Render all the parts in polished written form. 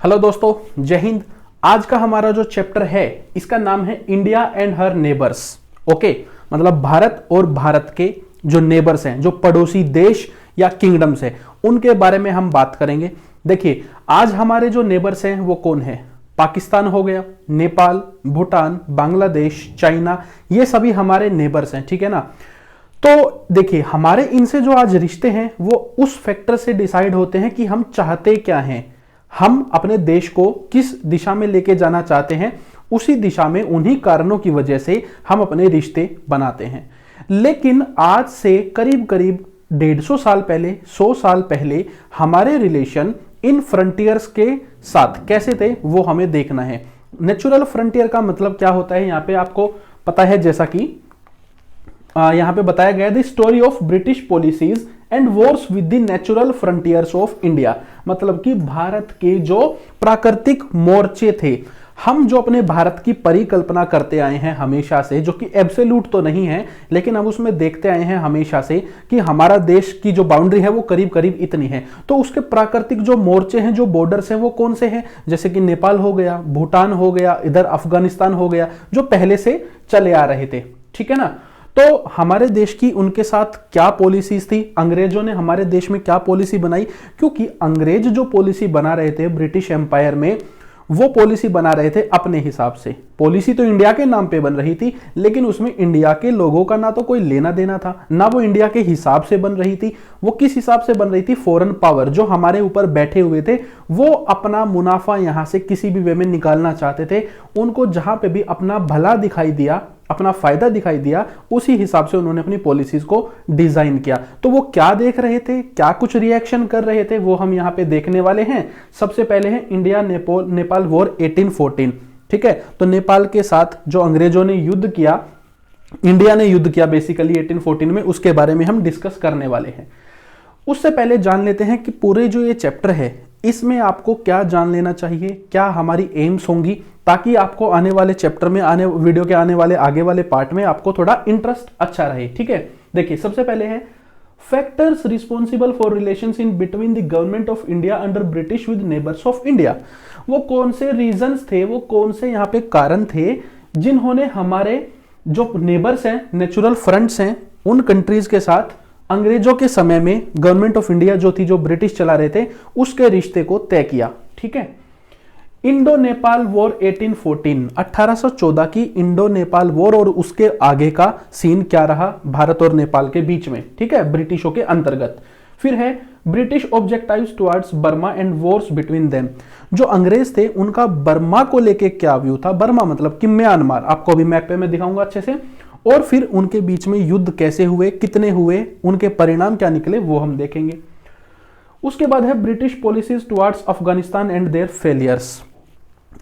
Hello दोस्तों, जय हिंद। आज का हमारा जो चैप्टर है इसका नाम है India and her neighbours. Okay, मतलब भारत और भारत के जो नेबर्स हैं, जो पड़ोसी देश या किंगडम्स हैं, उनके बारे में हम बात करेंगे। देखिए, आज हमारे जो नेबर्स हैं वो कौन है? पाकिस्तान हो गया, नेपाल, भूटान, बांग्लादेश, चाइना, ये सभी हमारे नेबर्स हैं, ठीक है ना। तो देखिए, हमारे इनसे जो आज रिश्ते हैं वो उस फैक्टर से डिसाइड होते हैं कि हम चाहते क्या हैं, हम अपने देश को किस दिशा में लेके जाना चाहते हैं। उसी दिशा में, उन्हीं कारणों की वजह से हम अपने रिश्ते बनाते हैं। लेकिन आज से करीब करीब 150 साल पहले, 100 साल पहले हमारे रिलेशन इन फ्रंटियर्स के साथ कैसे थे वो हमें देखना है। नेचुरल फ्रंटियर का मतलब क्या होता है यहां पे आपको पता है, जैसा कि यहां पे बताया गया, the story of British policies and Wars with the natural frontiers of India. मतलब कि भारत के जो प्राकृतिक मोर्चे थे, हम जो अपने भारत की परिकल्पना करते आए हैं हमेशा से, जो कि एब्सोल्यूट तो नहीं है लेकिन हम उसमें देखते आए हैं हमेशा से कि हमारा देश की जो बाउंड्री है वो करीब करीब इतनी है। तो उसके प्राकृतिक जो मोर्चे हैं, जो बॉर्डर्स हैं, वो कौन से हैं? जैसे कि नेपाल हो गया, भूटान हो गया, इधर अफगानिस्तान हो गया, जो पहले से चले आ रहे थे, ठीक है ना। तो हमारे देश की उनके साथ क्या पॉलिसीज थी, अंग्रेजों ने हमारे देश में क्या पॉलिसी बनाई? क्योंकि अंग्रेज जो पॉलिसी बना रहे थे ब्रिटिश एम्पायर में, वो पॉलिसी बना रहे थे अपने हिसाब से। पॉलिसी तो इंडिया के नाम पे बन रही थी, लेकिन उसमें इंडिया के लोगों का ना तो कोई लेना देना था, ना वो इंडिया के हिसाब से बन रही थी। वो किस हिसाब से बन रही थी? फॉरेन पावर जो हमारे ऊपर बैठे हुए थे, वो अपना मुनाफा यहां से किसी भी वे में निकालना चाहते थे। उनको जहां पे भी अपना भला दिखाई दिया, अपना फायदा दिखाई दिया, उसी हिसाब से उन्होंने अपनी पॉलिसीज को डिजाइन किया। तो वो क्या देख रहे थे, क्या कुछ रिएक्शन कर रहे थे, वो हम यहां पे देखने वाले हैं। सबसे पहले है इंडिया नेपाल वॉर 1814, ठीक है। तो नेपाल के साथ जो अंग्रेजों ने युद्ध किया, इंडिया ने युद्ध किया बेसिकली 1814 में, उसके बारे में हम डिस्कस करने वाले हैं। उससे पहले जान लेते हैं कि पूरे जो ये चैप्टर है इसमें आपको क्या जान लेना चाहिए, क्या हमारी एम्स होंगी, ताकि आपको आने वाले चैप्टर में, आने वीडियो के आने वाले आगे वाले पार्ट में आपको थोड़ा इंटरेस्ट अच्छा रहे, ठीक है। देखिए, सबसे पहले है factors responsible for relations in between the government of India under British with neighbours of India. वो कौन से रीजंस थे, वो कौन से यहाँ पे कारण थे जिन्होंने हमारे जो नेबर्स हैं, नेचुरल फ्रंट्स हैं, उन कंट्रीज के साथ अंग्रेजों के समय में गवर्नमेंट ऑफ इंडिया जो थी, जो ब्रिटिश चला रहे थे, उसके रिश्ते को तय किया, ठीक है। इंडो नेपाल वॉर 1814, 1814 की इंडो नेपाल वॉर और उसके आगे का सीन क्या रहा भारत और नेपाल के बीच में, ठीक है, ब्रिटिशों के अंतर्गत। फिर है British objectives towards Burma and Wars between them. जो अंग्रेज थे उनका बर्मा को लेके क्या व्यू था? बर्मा मतलब कि म्यांमार, आपको अभी मैप पे मैं दिखाऊंगा अच्छे से। और फिर उनके बीच में युद्ध कैसे हुए, कितने हुए, उनके परिणाम क्या निकले, वो हम देखेंगे। उसके बाद है British policies towards Afghanistan and their failures.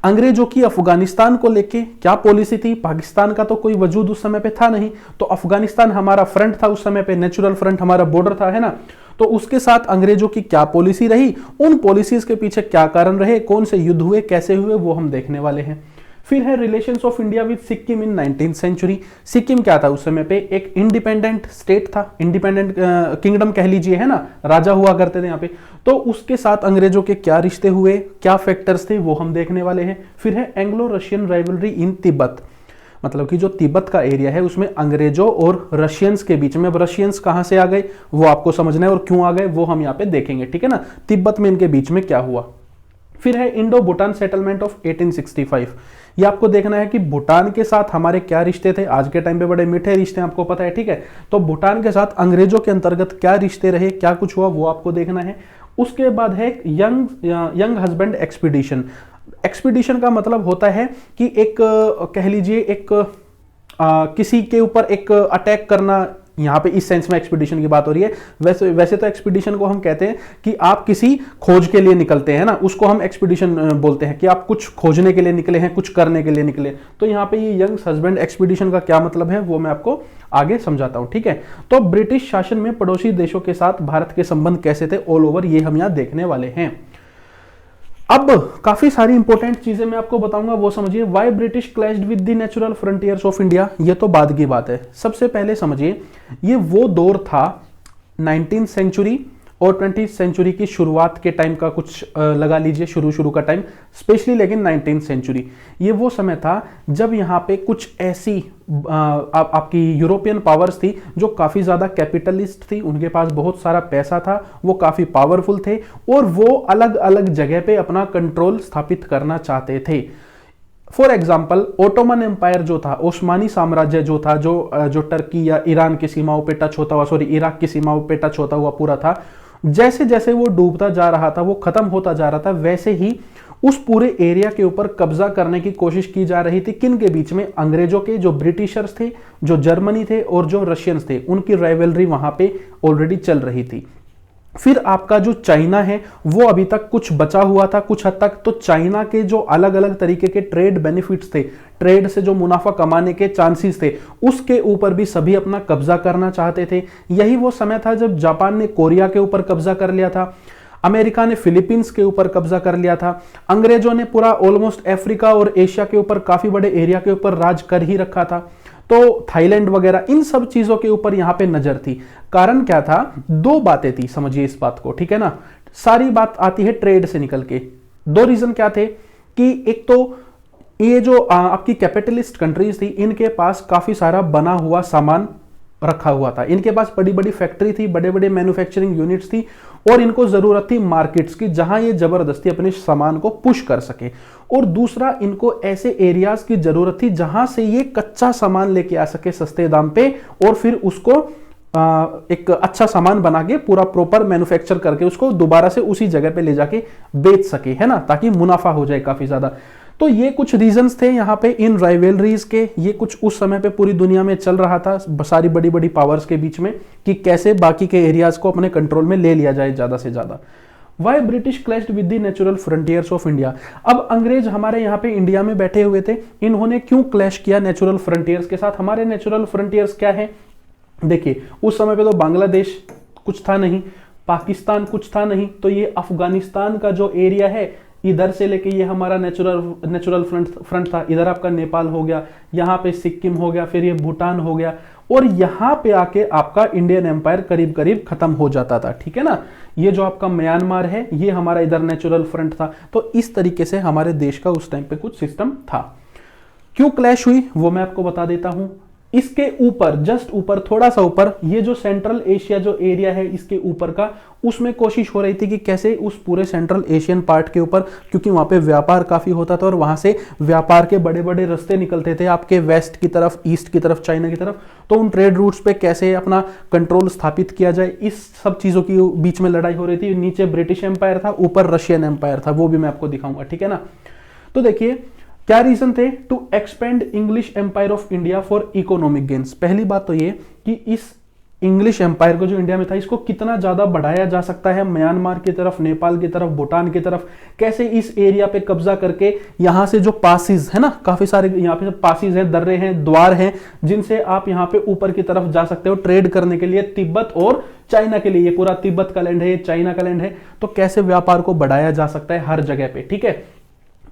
अंग्रेजों की अफगानिस्तान को लेके क्या पॉलिसी थी? पाकिस्तान का तो कोई वजूद उस समय पे था नहीं, तो अफगानिस्तान हमारा फ्रंट था उस समय पे, नेचुरल फ्रंट हमारा बॉर्डर था, है ना। तो उसके साथ अंग्रेजों की क्या पॉलिसी रही, उन पॉलिसीज के पीछे क्या कारण रहे, कौन से युद्ध हुए, कैसे हुए, वो हम देखने वाले हैं। फिर है relations of India with Sikkim in 19th century. Sikkim क्या था उस समय पे? एक इंडिपेंडेंट स्टेट था, इंडिपेंडेंट किंगडम कह लीजिए, है ना, राजा हुआ करते थे यहाँ पे। तो उसके साथ अंग्रेजों के क्या रिश्ते हुए, क्या फैक्टर्स थे, वो हम देखने वाले हैं। फिर है एंग्लो रशियन राइवलरी इन तिब्बत। मतलब कि जो तिब्बत का एरिया है उसमें अंग्रेजों और रशियंस के बीच में, अब रशियंस कहां से आ गए वो आपको समझना है, और क्यों आ गए वो हम यहाँ पे देखेंगे, ठीक है ना। तिब्बत में इनके बीच में क्या हुआ। फिर है इंडो भूटान सेटलमेंट ऑफ 1865। ये आपको देखना है कि भूटान के साथ हमारे क्या रिश्ते थे। आज के टाइम पे बड़े मीठे रिश्ते हैं, आपको पता है, ठीक है। तो भूटान के साथ अंग्रेजों के अंतर्गत क्या रिश्ते रहे, क्या कुछ हुआ, वो आपको देखना है। उसके बाद है यंग हस्बैंड एक्सपीडिशन। एक्सपीडिशन का मतलब होता है कि एक कह लीजिए एक किसी के ऊपर एक अटैक करना, यहाँ पे इस सेंस में एक्सपीडिशन की बात हो रही है। वैसे तो एक्सपीडिशन को हम कहते हैं कि आप किसी खोज के लिए निकलते हैं ना, उसको हम एक्सपीडिशन बोलते हैं, कि आप कुछ खोजने के लिए निकले हैं, कुछ करने के लिए निकले। तो यहाँ पे ये यंग हस्बैंड एक्सपीडिशन का क्या मतलब है वो मैं आपको आगे समझाता हूँ, ठीक है। तो ब्रिटिश शासन में पड़ोसी देशों के साथ भारत के संबंध कैसे थे ऑल ओवर, ये हम यहाँ देखने वाले हैं। अब काफी सारी इंपॉर्टेंट चीजें मैं आपको बताऊंगा, वो समझिए। Why British clashed with the natural frontiers of India, ये तो बाद की बात है। सबसे पहले समझिए, ये वो दौर था 19th सेंचुरी और 20th सेंचुरी की शुरुआत के टाइम का कुछ लगा लीजिए, शुरू का टाइम स्पेशली, लेकिन 19th सेंचुरी ये वो समय था जब यहाँ पे कुछ ऐसी आपकी यूरोपियन पावर्स थी जो काफ़ी ज़्यादा कैपिटलिस्ट थी, उनके पास बहुत सारा पैसा था, वो काफ़ी पावरफुल थे और वो अलग अलग जगह पे अपना कंट्रोल स्थापित करना चाहते थे। फॉर एग्जाम्पल ओटोमन एम्पायर जो था, ओस्मानी साम्राज्य जो था, जो टर्की या ईरान की सीमाओं पे टच होता हुआ, सॉरी इराक की सीमाओं पे टच होता हुआ पूरा था, जैसे जैसे वो डूबता जा रहा था, वो खत्म होता जा रहा था, वैसे ही उस पूरे एरिया के ऊपर कब्जा करने की कोशिश की जा रही थी। किन के बीच में? अंग्रेजों के, जो ब्रिटिशर्स थे, जो जर्मनी थे और जो रशियंस थे, उनकी राइवलरी वहां पे ऑलरेडी चल रही थी। फिर आपका जो चाइना है वो अभी तक कुछ बचा हुआ था कुछ हद तक, तो चाइना के जो अलग अलग तरीके के ट्रेड बेनिफिट्स थे, ट्रेड से जो मुनाफा कमाने के चांसेस थे, उसके ऊपर भी सभी अपना कब्जा करना चाहते थे। यही वो समय था जब जापान ने कोरिया के ऊपर कब्जा कर लिया था, अमेरिका ने फिलीपींस के ऊपर कब्जा कर लिया था, अंग्रेजों ने पूरा ऑलमोस्ट अफ्रीका और एशिया के ऊपर काफी बड़े एरिया के ऊपर राज कर ही रखा था। तो थाईलैंड वगैरह इन सब चीजों के ऊपर यहां पे नजर थी। कारण क्या था? दो बातें थी, समझिए इस बात को, ठीक है ना। सारी बात आती है ट्रेड से निकल के। दो रीजन क्या थे कि एक तो ये जो आपकी कैपिटलिस्ट कंट्रीज थी, इनके पास काफी सारा बना हुआ सामान रखा हुआ था, इनके पास बड़ी बड़ी फैक्ट्री थी, बड़े बड़े मैन्युफैक्चरिंग यूनिट्स थी, और इनको जरूरत थी मार्केट्स की जहां ये जबरदस्ती अपने सामान को पुश कर सके। और दूसरा, इनको ऐसे एरियाज की जरूरत थी जहां से ये कच्चा सामान लेके आ सके सस्ते दाम पे, और फिर उसको एक अच्छा सामान बना के पूरा प्रॉपर मैन्युफैक्चर करके उसको दोबारा से उसी जगह पे ले जाके बेच सके, है ना, ताकि मुनाफा हो जाए काफी ज्यादा। तो ये कुछ रीजंस थे यहाँ पे इन राइवलरीज के, ये कुछ उस समय पे पूरी दुनिया में चल रहा था सारी बड़ी बड़ी पावर्स के बीच में कि कैसे बाकी के एरियाज को अपने कंट्रोल में ले लिया जाए ज्यादा से ज्यादा। Why British clashed with the natural frontiers of India. अब अंग्रेज हमारे यहाँ पे इंडिया में बैठे हुए थे, इन्होंने क्यों क्लैश किया नेचुरल फ्रंटियर्स के साथ? हमारे नेचुरल फ्रंटियर्स क्या है? देखिए, उस समय पे तो बांग्लादेश कुछ था नहीं, पाकिस्तान कुछ था नहीं, तो ये अफगानिस्तान का जो एरिया है, इधर से लेके ये हमारा नेचुरल फ्रंट था। इधर आपका नेपाल हो गया, यहाँ पे सिक्किम हो गया, फिर ये भूटान हो गया, और यहाँ पे आके आपका इंडियन एम्पायर करीब करीब खत्म हो जाता था, ठीक है ना। ये जो आपका म्यांमार है, ये हमारा इधर नेचुरल फ्रंट था। तो इस तरीके से हमारे देश का उस टाइम पे कुछ सिस्टम था। क्यों क्लैश हुई वो मैं आपको बता देता हूं। इसके ऊपर, जस्ट ऊपर, थोड़ा सा ऊपर, ये जो सेंट्रल एशिया जो एरिया है इसके ऊपर का, उसमें कोशिश हो रही थी कि कैसे उस पूरे सेंट्रल एशियन पार्ट के ऊपर, क्योंकि वहां पे व्यापार काफी होता था और वहां से व्यापार के बड़े बड़े रास्ते निकलते थे आपके वेस्ट की तरफ, ईस्ट की तरफ, चाइना की तरफ, तो उन ट्रेड रूट्स पे कैसे अपना कंट्रोल स्थापित किया जाए, इस सब चीजों की बीच में लड़ाई हो रही थी। नीचे ब्रिटिश एम्पायर था, ऊपर रशियन एम्पायर था, वो भी मैं आपको दिखाऊंगा, ठीक है ना। तो देखिए क्या रीजन थे? To expand English empire of India for economic gains. पहली बात तो ये कि इस इंग्लिश एम्पायर को जो इंडिया में था, इसको कितना ज्यादा बढ़ाया जा सकता है म्यांमार की तरफ, नेपाल की तरफ, भूटान की तरफ, कैसे इस एरिया पे कब्जा करके यहां से जो पासिस है ना, काफी सारे यहाँ पे पासिस हैं, दर्रे हैं, द्वार हैं, जिनसे आप यहाँ पे ऊपर की तरफ जा सकते हो ट्रेड करने के लिए, तिब्बत और चाइना के लिए। ये पूरा तिब्बत का लैंड है, ये चाइना का लैंड है, तो कैसे व्यापार को बढ़ाया जा सकता है हर जगह पे, ठीक है।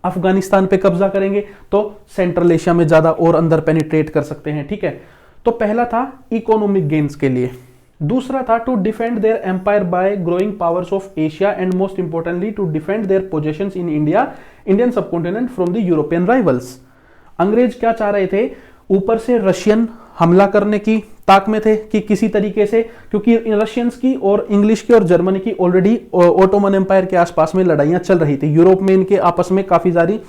अफगानिस्तान पे कब्जा करेंगे तो सेंट्रल एशिया में ज्यादा और अंदर पेनिट्रेट कर सकते हैं, ठीक है। तो पहला था इकोनॉमिक गेन्स के लिए। दूसरा था to defend their empire by growing powers of Asia, and most importantly to defend their possessions in India, Indian subcontinent from the European rivals. अंग्रेज क्या चाह रहे थे? ऊपर से रशियन हमला करने की ताक में थे कि किसी तरीके से, क्योंकि रशियंस की और इंग्लिश की और जर्मनी की ऑलरेडी ओटोमन एम्पायर के आसपास में लड़ाइयां चल रही थी, यूरोप में इनके आपस में काफी सारी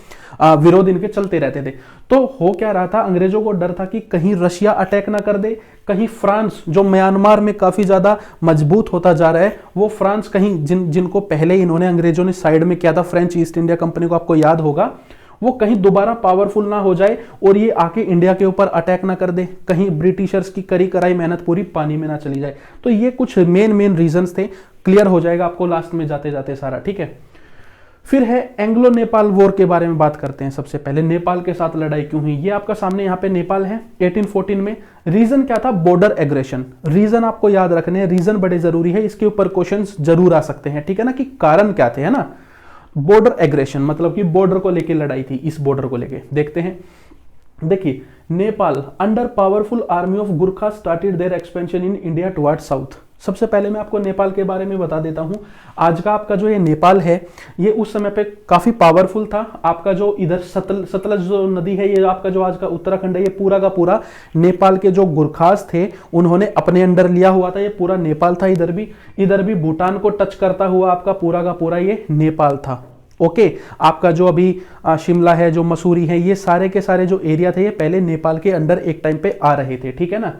विरोध इनके चलते रहते थे। तो हो क्या रहा था, अंग्रेजों को डर था कि कहीं रशिया अटैक ना कर दे, कहीं फ्रांस जो म्यांमार में काफी ज्यादा मजबूत होता जा रहा है, वो फ्रांस कहीं जिनको पहले इन्होंने अंग्रेजों ने साइड में किया था, फ्रेंच ईस्ट इंडिया कंपनी को, आपको याद होगा, वो कहीं दोबारा पावरफुल ना हो जाए और ये आके इंडिया के ऊपर अटैक ना कर दे, कहीं ब्रिटिशर्स की करी कराई मेहनत पूरी पानी में ना चली जाए। तो ये कुछ मेन रीजंस थे, क्लियर हो जाएगा आपको लास्ट में जाते जाते सारा, ठीक है। फिर है एंग्लो नेपाल वॉर के बारे में बात करते हैं। सबसे पहले नेपाल के साथ लड़ाई क्यों हुई, ये आपका सामने यहाँ पे नेपाल है 1814 में। रीजन क्या था? Border aggression. रीजन आपको याद रखने हैं, रीजन बड़े जरूरी है, इसके ऊपर क्वेश्चंस जरूर आ सकते हैं, ठीक है ना, कि कारण क्या थे, है ना। बॉर्डर एग्रेशन मतलब कि बॉर्डर को लेके लड़ाई थी, इस बॉर्डर को लेके देखते हैं। देखिए, Nepal under powerful army of Gurkha started their expansion in India toward south. सबसे पहले मैं आपको नेपाल के बारे में बता देता हूं। आज का आपका जो ये नेपाल है, ये उस समय पे काफी पावरफुल था। आपका जो इधर सतलज जो नदी है, ये आपका जो आज का उत्तराखंड है, ये पूरा का पूरा नेपाल के जो गुरखास थे उन्होंने अपने अंडर लिया हुआ था। ये पूरा नेपाल था। इधर भी भूटान को टच करता हुआ आपका पूरा का पूरा ये नेपाल था। ओके, आपका जो अभी शिमला है, जो मसूरी है, ये सारे के सारे जो एरिया थे ये पहले नेपाल के अंडर एक टाइम पे आ रहे थे। ठीक है ना।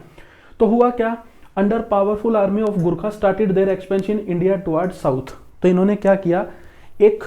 तो हुआ क्या, under powerful army of Gurkha started their expansion India toward south. तो इन्होंने क्या किया, एक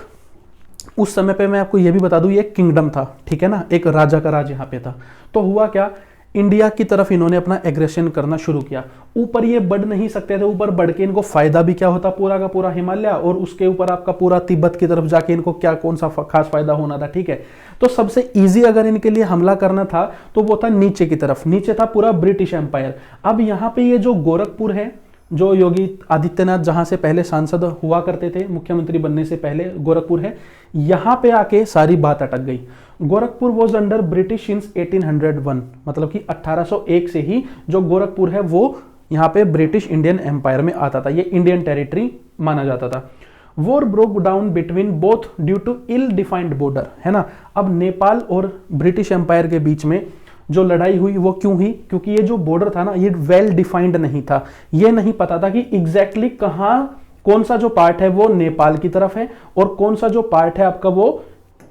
उस समय पे मैं आपको ये भी बता दूं, ये किंगडम था। ठीक है ना, एक राजा का राज यहाँ पे था। तो हुआ क्या, इंडिया की तरफ इन्होंने अपना एग्रेशन करना शुरू किया। ऊपर ये बढ़ नहीं सकते थे, ऊपर बढ़ के इनको फायदा भी क्या होता, पूरा का पूरा हिमालय और उसके ऊपर आपका पूरा तिब्बत की तरफ जाके इनको क्या कौन सा खास फायदा होना था। ठीक है, तो सबसे इजी अगर इनके लिए हमला करना था तो वो था नीचे की तरफ। नीचे था पूरा ब्रिटिश एम्पायर। अब यहाँ पे ये जो गोरखपुर है, जो योगी आदित्यनाथ जहां से पहले सांसद हुआ करते थे, मुख्यमंत्री बनने से पहले, गोरखपुर है, यहां पे आके सारी बात अटक गई। Gorakhpur was under British since 1801, मतलब कि 1801 से ही जो गोरखपुर है वो यहाँ पे ब्रिटिश इंडियन एम्पायर में आता था। ये इंडियन टेरिटरी माना जाता था। War broke down between both due to ill defined border, है ना। अब नेपाल और ब्रिटिश एम्पायर के बीच में जो लड़ाई हुई वो क्यों हुई, क्योंकि ये जो बॉर्डर था ना, ये वेल डिफाइंड नहीं था। ये नहीं पता था कि एग्जैक्टली कहां कौन सा जो पार्ट है वो नेपाल की तरफ है और कौन सा जो पार्ट है आपका वो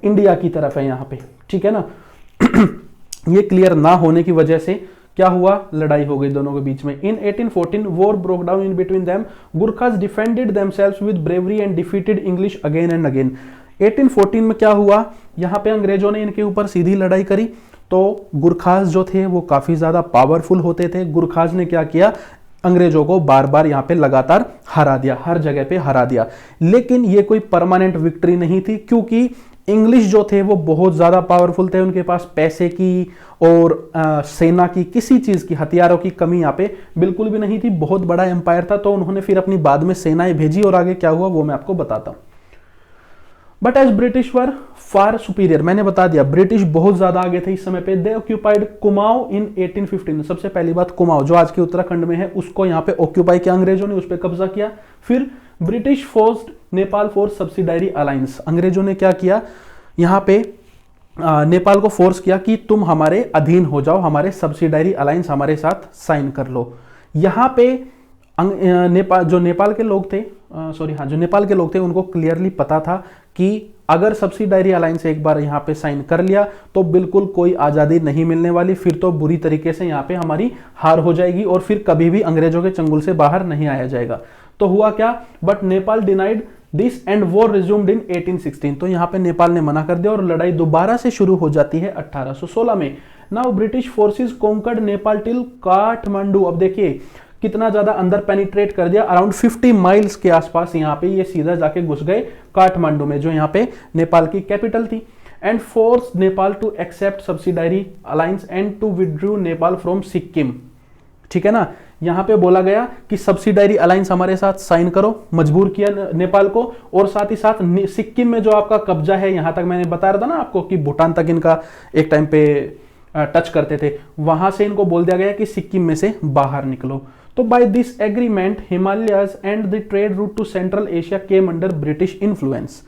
इंडिया की तरफ है यहाँ पे। ठीक है ना। ये क्लियर ना होने की वजह से क्या हुआ, लड़ाई हो गई दोनों के बीच में। इन 1814 war broke down in between them. गुरखास defended themselves with bravery and defeated English again and again. 1814 में क्या हुआ, यहाँ पे अंग्रेजों ने इनके ऊपर सीधी लड़ाई करी। तो गुरखास जो थे वो काफी ज्यादा पावरफुल होते थे। गुरखास ने क्या किया, अंग्रेजों को बार बार यहाँ पे लगातार हरा दिया, हर जगह पे हरा दिया। लेकिन ये कोई परमानेंट विक्ट्री नहीं थी, क्योंकि इंग्लिश जो थे वो बहुत ज्यादा पावरफुल थे। उनके पास पैसे की और सेना की, किसी चीज की, हथियारों की कमी यहाँ पे बिल्कुल भी नहीं थी। बहुत बड़ा एम्पायर था। तो उन्होंने फिर अपनी बाद में सेनाएं भेजी और आगे क्या हुआ वो मैं आपको बताता हूं। But as British were far superior, मैंने बता दिया ब्रिटिश बहुत ज्यादा आगे थे इस समय पे। दे ऑक्यूपाइड कुमाऊं इन 1815। सबसे पहली बात, कुमाऊं जो आज के उत्तराखंड में है उसको यहाँ पे ऑक्यूपाई किया अंग्रेजों ने, उस पर कब्जा किया। फिर British forced Nepal for subsidiary alliance. अंग्रेजों ने क्या किया, यहाँ पे नेपाल को फोर्स किया कि तुम हमारे अधीन हो जाओ, हमारे सब्सिडायरी अलायंस हमारे साथ साइन कर लो। यहाँ पे जो नेपाल के लोग थे, जो नेपाल के लोग थे उनको क्लियरली पता था कि अगर सब्सिडायरी अलायंस एक बार यहाँ पे साइन कर लिया तो बिल्कुल कोई आज़ादी नहीं मिलने वाली, फिर तो बुरी तरीके से यहाँ पे हमारी हार हो जाएगी और फिर कभी भी अंग्रेजों के चंगुल से बाहर नहीं आया जाएगा। तो हुआ क्या, but Nepal denied this and war resumed in 1816। तो यहाँ पे नेपाल ने मना कर दिया और लड़ाई दोबारा से शुरू हो जाती है 1816 में। Now British forces conquered Nepal till Kathmandu. अब देखिए कितना ज्यादा अंदर पेनिट्रेट कर दिया, अराउंड 50 माइल्स के आसपास यहाँ पे ये सीधा जाके घुस गए काठमांडू में, जो यहाँ पे नेपाल की कैपिटल थी। And force Nepal to accept subsidiary alliance and to withdraw Nepal from Sikkim. ठीक है ना, यहाँ पे बोला गया कि सब्सिडायरी अलायंस हमारे साथ साइन करो, मजबूर किया नेपाल को। और साथ ही साथ सिक्किम में जो आपका कब्जा है, यहां तक मैंने बता रहा था ना आपको कि भूटान तक इनका एक टाइम पे टच करते थे, वहां से इनको बोल दिया गया कि सिक्किम में से बाहर निकलो। तो by this agreement Himalayas and the trade route to central Asia came under British influence.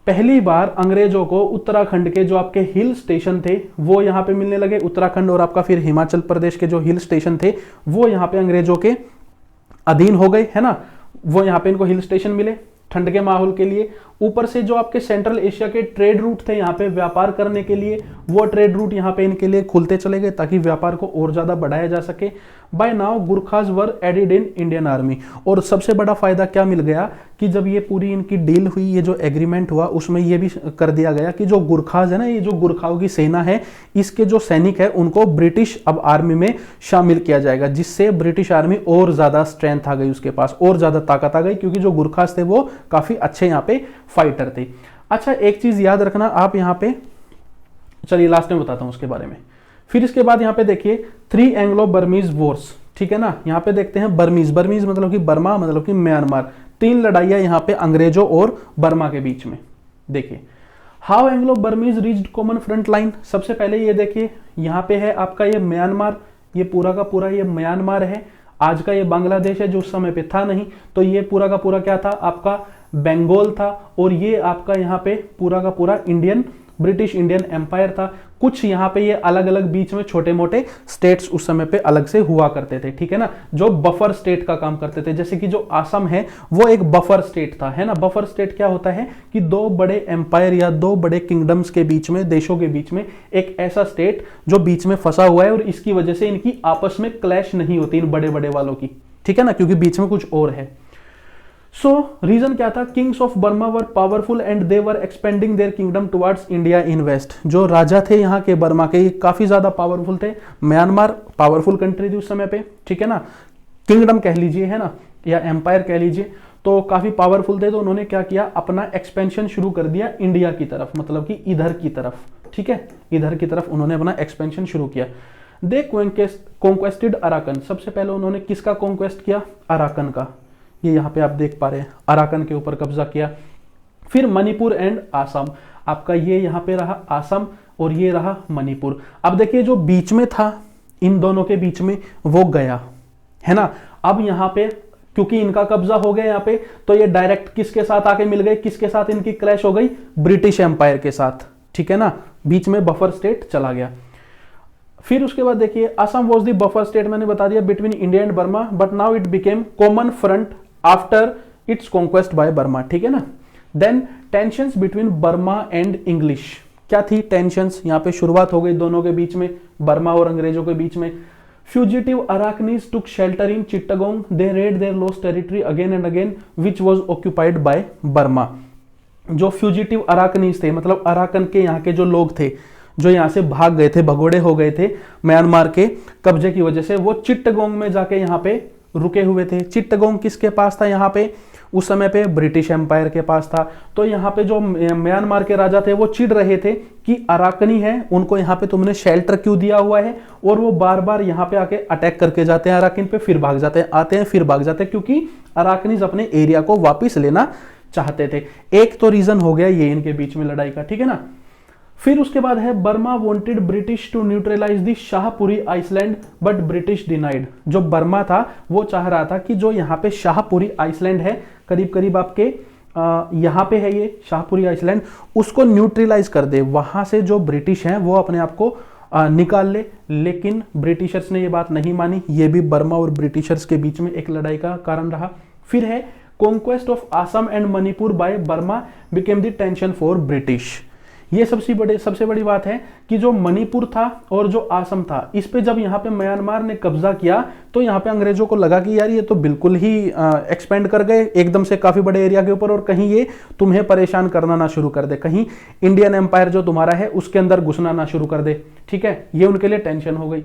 पहली बार अंग्रेजों को उत्तराखंड के जो आपके हिल स्टेशन थे वो यहाँ पे मिलने लगे। उत्तराखंड और आपका फिर हिमाचल प्रदेश के जो हिल स्टेशन थे वो यहाँ पे अंग्रेजों के अधीन हो गए, है ना। वो यहाँ पे इनको हिल स्टेशन मिले ठंड के माहौल के लिए। ऊपर से जो आपके सेंट्रल एशिया के ट्रेड रूट थे यहाँ पे व्यापार करने के लिए, वो ट्रेड रूट यहाँ पे इनके लिए खुलते चले गए ताकि व्यापार को और ज्यादा बढ़ाया जा सके। By now Gurkhas were added in Indian army. और सबसे बड़ा फायदा क्या मिल गया कि जब ये पूरी इनकी डील हुई, ये जो एग्रीमेंट हुआ, उसमें ये भी कर दिया गया कि जो गुरखास है ना, ये जो गुरखाओं की सेना है, इसके जो सैनिक है उनको ब्रिटिश अब आर्मी में शामिल किया जाएगा, जिससे ब्रिटिश आर्मी और ज्यादा स्ट्रेंथ आ गई उसके पास, और ज्यादा ताकत आ गई, क्योंकि जो गुरखास थे वो काफी अच्छे यहाँ पे फाइटर थे। अच्छा, एक चीज याद रखना आप यहाँ पे, चलिए लास्ट में बताता हूं उसके बारे में। फिर इसके बाद यहाँ पे देखिए 3 एंग्लो बर्मीज वॉर्स। ठीक है ना, यहाँ पे देखते हैं बर्मीज, बर्मीज मतलब कि बर्मा, मतलब कि म्यांमार। 3 लड़ाइयां यहाँ पे अंग्रेजों और बर्मा के बीच में। देखिए how Anglo Burmese reached common front line. सबसे पहले ये देखिए यहाँ पे है आपका ये म्यांमार, ये पूरा का पूरा ये म्यांमार है। आज का ये बांग्लादेश है जो उस समय पे था नहीं, तो ये पूरा का पूरा क्या था, आपका बंगाल था, और ये आपका यहाँ पे पूरा का पूरा ब्रिटिश इंडियन एम्पायर था। कुछ यहाँ पे ये अलग अलग बीच में छोटे मोटे स्टेट्स उस समय पे अलग से हुआ करते थे, ठीक है ना, जो बफर स्टेट का काम करते थे। जैसे कि जो असम है वो एक बफर स्टेट था, है ना। बफर स्टेट क्या होता है कि दो बड़े एम्पायर या दो बड़े किंगडम्स के बीच में, देशों के बीच में एक ऐसा स्टेट जो बीच में फंसा हुआ है और इसकी वजह से इनकी आपस में क्लैश नहीं होती इन बड़े बड़े वालों की, ठीक है ना, क्योंकि बीच में कुछ और है। सो रीजन क्या था, kings of Burma were powerful and they were expanding their kingdom towards India in west. जो राजा थे यहाँ के बर्मा के, ये काफी ज्यादा पावरफुल थे। म्यांमार पावरफुल कंट्री थी उस समय पे, ठीक है ना, किंगडम कह लीजिए, है ना, या एम्पायर कह लीजिए, तो काफी पावरफुल थे। तो उन्होंने क्या किया, अपना एक्सपेंशन शुरू कर दिया इंडिया की तरफ, मतलब कि इधर की तरफ, ठीक है, इधर की तरफ उन्होंने अपना एक्सपेंशन शुरू किया। दे कॉन्क्वेस्टेड अराकन। सबसे पहले उन्होंने किसका कॉन्क्वेस्ट किया, अराकन का। ये यहाँ पे आप देख पा रहे हैं, अराकन के ऊपर कब्जा किया। फिर मणिपुर एंड आसाम, आपका ये यहाँ पे रहा आसाम और ये रहा मणिपुर। अब देखिए जो बीच में था इन दोनों के बीच में वो गया, है ना। अब यहाँ पे क्योंकि इनका कब्जा हो गया यहाँ पे, तो ये डायरेक्ट किसके साथ आके मिल गए, किसके साथ इनकी क्लैश हो गई, ब्रिटिश एम्पायर के साथ, ठीक है ना। बीच में बफर स्टेट चला गया। फिर उसके बाद देखिए Assam was the buffer state, मैंने बता दिया, between India and Burma, but now it became common front after its conquest by Burma, ठीक है ना। Then tensions between Burma and English, क्या थी टेंशंस, यहाँ पे शुरुआत हो गई दोनों के बीच में, बर्मा और अंग्रेजों के बीच में। Fugitive Arakanese took shelter in Chittagong, they raid their lost territory again and again which was occupied by Burma. जो फ्यूजिटिव अराकनीज थे, मतलब अराकन के यहाँ के जो लोग थे जो यहाँ से भाग गए थे, भगोड़े हो गए थे म्यांमार के कब्जे की वजह से, वो चिट्टागोंग में जाके यहाँ पे रुके हुए थे। चिट्टागोंग किसके पास था, यहाँ पे उस समय पे ब्रिटिश एम्पायर के पास था। तो यहाँ पे जो म्यांमार के राजा थे वो चिढ़ रहे थे कि अराकनी है, उनको यहाँ पे तुमने शेल्टर क्यों दिया हुआ है, और वो बार बार यहाँ पे आके अटैक करके जाते हैं अराकन पे, फिर भाग जाते हैं, आते हैं फिर भाग जाते हैं, क्योंकि अराकनीज अपने एरिया को वापिस लेना चाहते थे। एक तो रीजन हो गया ये इनके बीच में लड़ाई का, ठीक है ना। फिर उसके बाद है Burma wanted British to neutralise the Shahpuri island but British denied. जो बर्मा था वो चाह रहा था कि जो यहाँ पे शाहपुरी आइसलैंड है, करीब करीब आपके यहाँ पे है ये शाहपुरी आइसलैंड, उसको न्यूट्रलाइज कर दे, वहां से जो ब्रिटिश हैं वो अपने आप को निकाल ले। लेकिन ब्रिटिशर्स ने ये बात नहीं मानी, ये भी बर्मा और ब्रिटिशर्स के बीच में एक लड़ाई का कारण रहा। फिर है conquest of Assam and Manipur by Burma became the tension for British. ये सबसे बड़ी बात है कि जो मणिपुर था और जो असम था, इस पे जब यहाँ पे म्यांमार ने कब्जा किया तो यहाँ पे अंग्रेजों को लगा कि यार ये तो बिल्कुल ही एक्सपेंड कर गए एकदम से काफी बड़े एरिया के ऊपर, और कहीं ये तुम्हें परेशान करना ना शुरू कर दे, कहीं इंडियन एम्पायर जो तुम्हारा है उसके अंदर घुसना ना शुरू कर दे, ठीक है। ये उनके लिए टेंशन हो गई।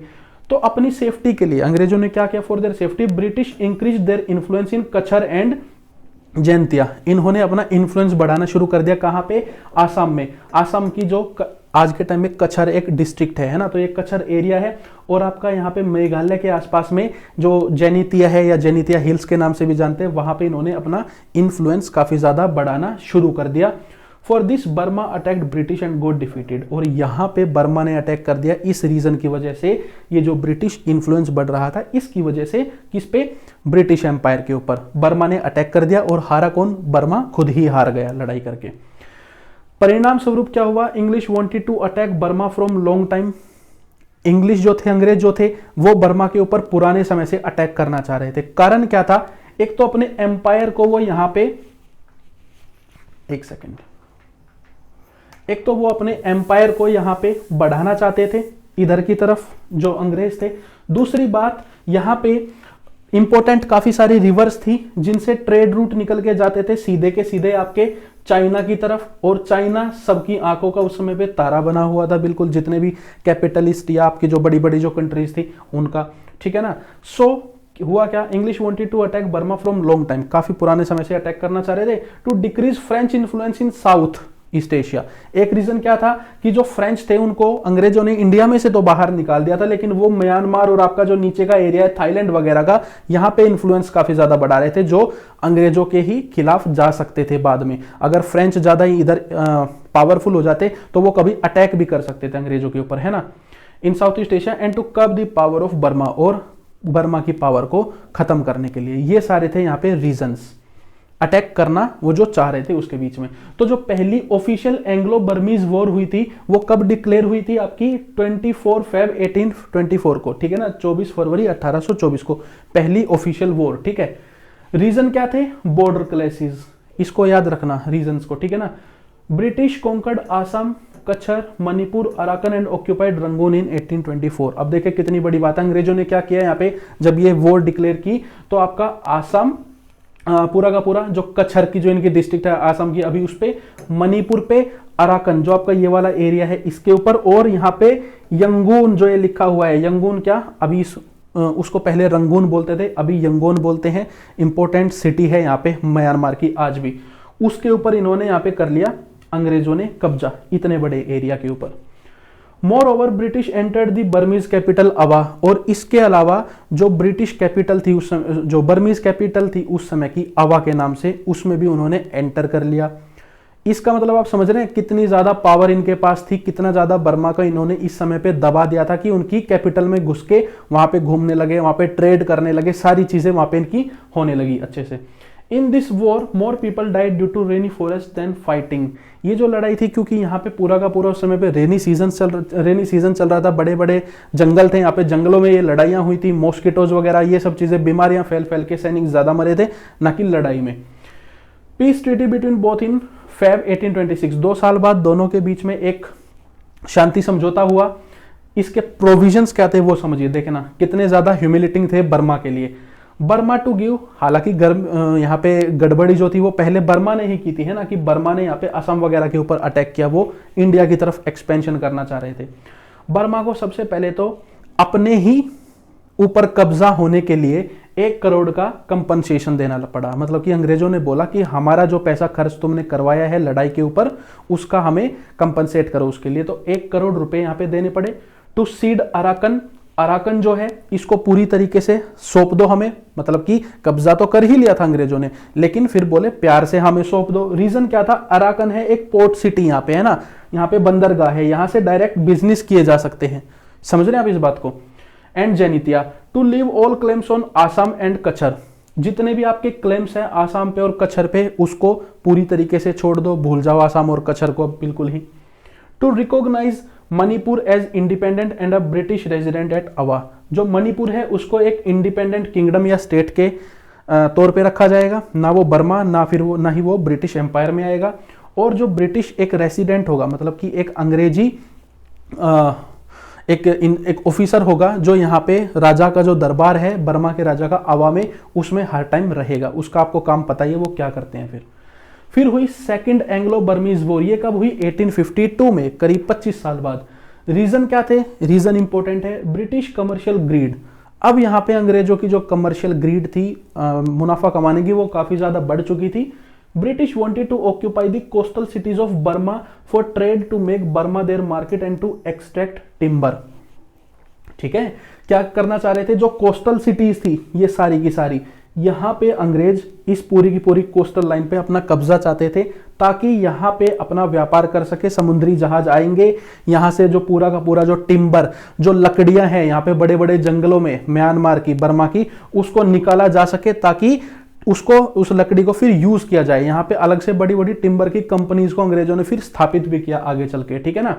तो अपनी सेफ्टी के लिए अंग्रेजों ने क्या किया, for their safety British increase their influence in Cachar and Jaintia. इन्होंने अपना इन्फ्लुएंस बढ़ाना शुरू कर दिया, कहां पे, आसाम में। आसाम की जो आज के टाइम में कच्छर एक डिस्ट्रिक्ट है ना, तो ये कच्छर एरिया है। और आपका यहाँ पे मेघालय के आसपास में जो जैनितिया है या जैनितिया हिल्स के नाम से भी जानते हैं, वहां पे इन्होंने अपना इन्फ्लुएंस काफी ज्यादा बढ़ाना शुरू कर दिया। For this Burma attacked British and got defeated. और यहाँ पे बर्मा ने अटैक कर दिया इस रीजन की वजह से, ये जो ब्रिटिश इन्फ्लुएंस बढ़ रहा था इसकी वजह से, किस पे, ब्रिटिश एम्पायर के ऊपर बर्मा ने अटैक कर दिया। और हारा कौन, बर्मा खुद ही हार गया लड़ाई करके। परिणाम स्वरूप क्या हुआ, English wanted to attack Burma from long time. English जो थे, अंग्रेज जो थे, वो बर्मा के ऊपर पुराने समय से अटैक करना चाह रहे थे। कारण क्या था, एक तो अपने एम्पायर को वो यहां पे, एक सेकेंड, एक तो वो अपने एम्पायर को यहां पे बढ़ाना चाहते थे इधर की तरफ जो अंग्रेज थे। दूसरी बात, यहां पे इंपॉर्टेंट काफी सारी रिवर्स थी जिनसे ट्रेड रूट निकल के जाते थे सीधे के सीधे आपके चाइना की तरफ। और चाइना सबकी आंखों का उस समय पे तारा बना हुआ था, बिल्कुल जितने भी कैपिटलिस्ट या आपकी जो बड़ी बड़ी जो कंट्रीज थी उनका, ठीक है ना। सो हुआ क्या, English wanted to attack Burma from long time, काफी पुराने समय से अटैक करना चाह रहे थे। To decrease French influence in south east Asia. एक रीजन क्या था कि जो फ्रेंच थे उनको अंग्रेजों ने इंडिया में से तो बाहर निकाल दिया था, लेकिन वो म्यांमार और आपका जो नीचे का एरिया है थाईलैंड वगैरह का, यहां पे इन्फ्लुएंस काफी ज्यादा बढ़ा रहे थे, जो अंग्रेजों के ही खिलाफ जा सकते थे बाद में। अगर फ्रेंच ज्यादा ही इधर पावरफुल हो जाते तो वो कभी अटैक भी कर सकते थे अंग्रेजों के ऊपर, है ना, in south east Asia. And to curb the power of Burma, और बर्मा की पावर को खत्म करने के लिए। ये सारे थे यहाँ पे रीजंस, अटैक करना वो जो चाह रहे थे उसके बीच में। तो जो पहली ऑफिशियल एंग्लो बर्मीज वॉर हुई थी वो कब डिक्लेयर हुई थी आपकी 24 फेब 1824 को, ठीक है ना, 24 फरवरी 1824 को पहली ऑफिशियल वॉर, ठीक है। रीजन क्या थे? बॉर्डर क्लैशेस, इसको याद रखना रीजंस को, ठीक है ना। British conquered Assam, Cachar, Manipur, Arakan and occupied Rangoon in 1824। अब देखिए कितनी बड़ी बात है, अंग्रेजों ने क्या किया यहाँ पे जब ये वॉर डिक्लेयर की तो आपका आसाम पूरा का पूरा, जो कच्छर की जो इनकी डिस्ट्रिक्ट है आसाम की, अभी उस पे, मणिपुर पे, अराकन जो आपका ये वाला एरिया है इसके ऊपर, और यहाँ पे यंगून जो ये लिखा हुआ है, यंगून क्या अभी उसको पहले रंगून बोलते थे, अभी यंगून बोलते हैं, इंपॉर्टेंट सिटी है यहाँ पे म्यांमार की आज भी, उसके ऊपर इन्होंने यहाँ पे कर लिया अंग्रेजों ने कब्जा, इतने बड़े एरिया के ऊपर। More over British entered the Burmese capital अवा, और इसके अलावा जो ब्रिटिश कैपिटल थी उस समय, जो बर्मीज कैपिटल थी उस समय की अवा के नाम से, उसमें भी उन्होंने एंटर कर लिया। इसका मतलब आप समझ रहे हैं कितनी ज्यादा पावर इनके पास थी, कितना ज्यादा बर्मा का इन्होंने इस समय पे दबा दिया था कि उनकी कैपिटल में घुस के वहां पे घूमने लगे, वहां पे ट्रेड करने लगे, सारी चीजें वहां पे इनकी होने लगी अच्छे से। In this war more people died due to rainy forest than fighting. ये जो लड़ाई थी, क्योंकि यहाँ पे पूरा का पूरा उस समय पे रेनी सीजन चल रहा था, बड़े बड़े जंगल थे, यहाँ पे जंगलों में ये लड़ाइयाँ हुई थी, मॉस्किटोज वगैरह ये सब चीजें, बीमारियां फैल फैल के सैनिक ज्यादा मरे थे ना कि लड़ाई में। Peace treaty between both in Feb 1826, 2 साल बाद दोनों के बीच में एक शांति समझौता हुआ। इसके प्रोविजंस क्या थे वो समझिए, देखना कितने ज्यादा ह्यूमिलेटिंग थे बर्मा के लिए। बर्मा टू गिव, हालांकि यहाँ पे गड़बड़ी जो थी वो पहले बर्मा ने ही की थी, है ना, कि बर्मा ने यहाँ पे असम वगैरह के ऊपर अटैक किया, वो इंडिया की तरफ एक्सपेंशन करना चाह रहे थे। बर्मा को सबसे पहले तो अपने ही ऊपर कब्जा होने के लिए 1 करोड़ का कंपनसेशन देना पड़ा। मतलब कि अंग्रेजों ने बोला कि हमारा जो पैसा खर्च तुमने करवाया है लड़ाई के ऊपर उसका हमें कंपनसेट करो, उसके लिए तो 1 करोड़ रुपए यहाँ पे देने पड़े। टू सीड अराकन, अराकन जो है इसको पूरी तरीके से सौंप दो हमें, मतलब कि कब्जा तो कर ही लिया था अंग्रेजों ने, लेकिन फिर बोले प्यार से हमें सौंप दो। रीजन क्या था? अराकन है एक पोर्ट सिटी यहाँ पे, है ना, यहाँ पे बंदरगाह है, यहाँ से डायरेक्ट बिजनेस किए जा सकते हैं, समझ रहे हैं आप इस बात को। And Jaintia to leave all claims on Assam and Cachar, जितने भी आपके क्लेम्स हैं आसाम पे और कच्छर पे उसको पूरी तरीके से छोड़ दो, भूल जाओ आसाम और कच्छर को बिल्कुल ही। To recognise Manipur as independent and a British resident at Ava, जो मणिपुर है उसको एक इंडिपेंडेंट किंगडम या स्टेट के तौर पे रखा जाएगा, ना वो बर्मा ना फिर वो ना ही वो ब्रिटिश एम्पायर में आएगा। और जो ब्रिटिश एक रेसिडेंट होगा, मतलब कि एक अंग्रेजी एक ऑफिसर होगा जो यहाँ पे राजा का जो दरबार है बर्मा के राजा का अवा में, उसमें हर टाइम रहेगा, उसका आपको काम पता ही है वो क्या करते हैं। फिर हुई सेकंड एंग्लो बर्मीज वॉर, ये कब हुई? 1852 में, करीब 25 साल बाद। रीजन क्या थे? रीजन इंपॉर्टेंट है, ब्रिटिश कमर्शियल ग्रीड। अब यहाँ पे अंग्रेजों की जो कमर्शियल ग्रीड थी, मुनाफा कमाने की, वो काफी ज्यादा बढ़ चुकी थी। British wanted to occupy the coastal cities of Burma for trade to make Burma their market and to extract timber. ठीक है, क्या करना चाह रहे थे? जो कोस्टल सिटीज थी ये सारी की सारी, यहां पे अंग्रेज इस पूरी की पूरी कोस्टल लाइन पे अपना कब्जा चाहते थे ताकि यहां पे अपना व्यापार कर सके। समुद्री जहाज आएंगे, यहां से जो पूरा का पूरा जो टिम्बर, जो लकड़ियां हैं यहाँ पे बड़े बड़े जंगलों में म्यांमार की, बर्मा की, उसको निकाला जा सके ताकि उसको, उस लकड़ी को फिर यूज किया जाए। यहाँ पे अलग से बड़ी बड़ी टिम्बर की कंपनीज को अंग्रेजों ने फिर स्थापित भी किया आगे चल के, ठीक है ना।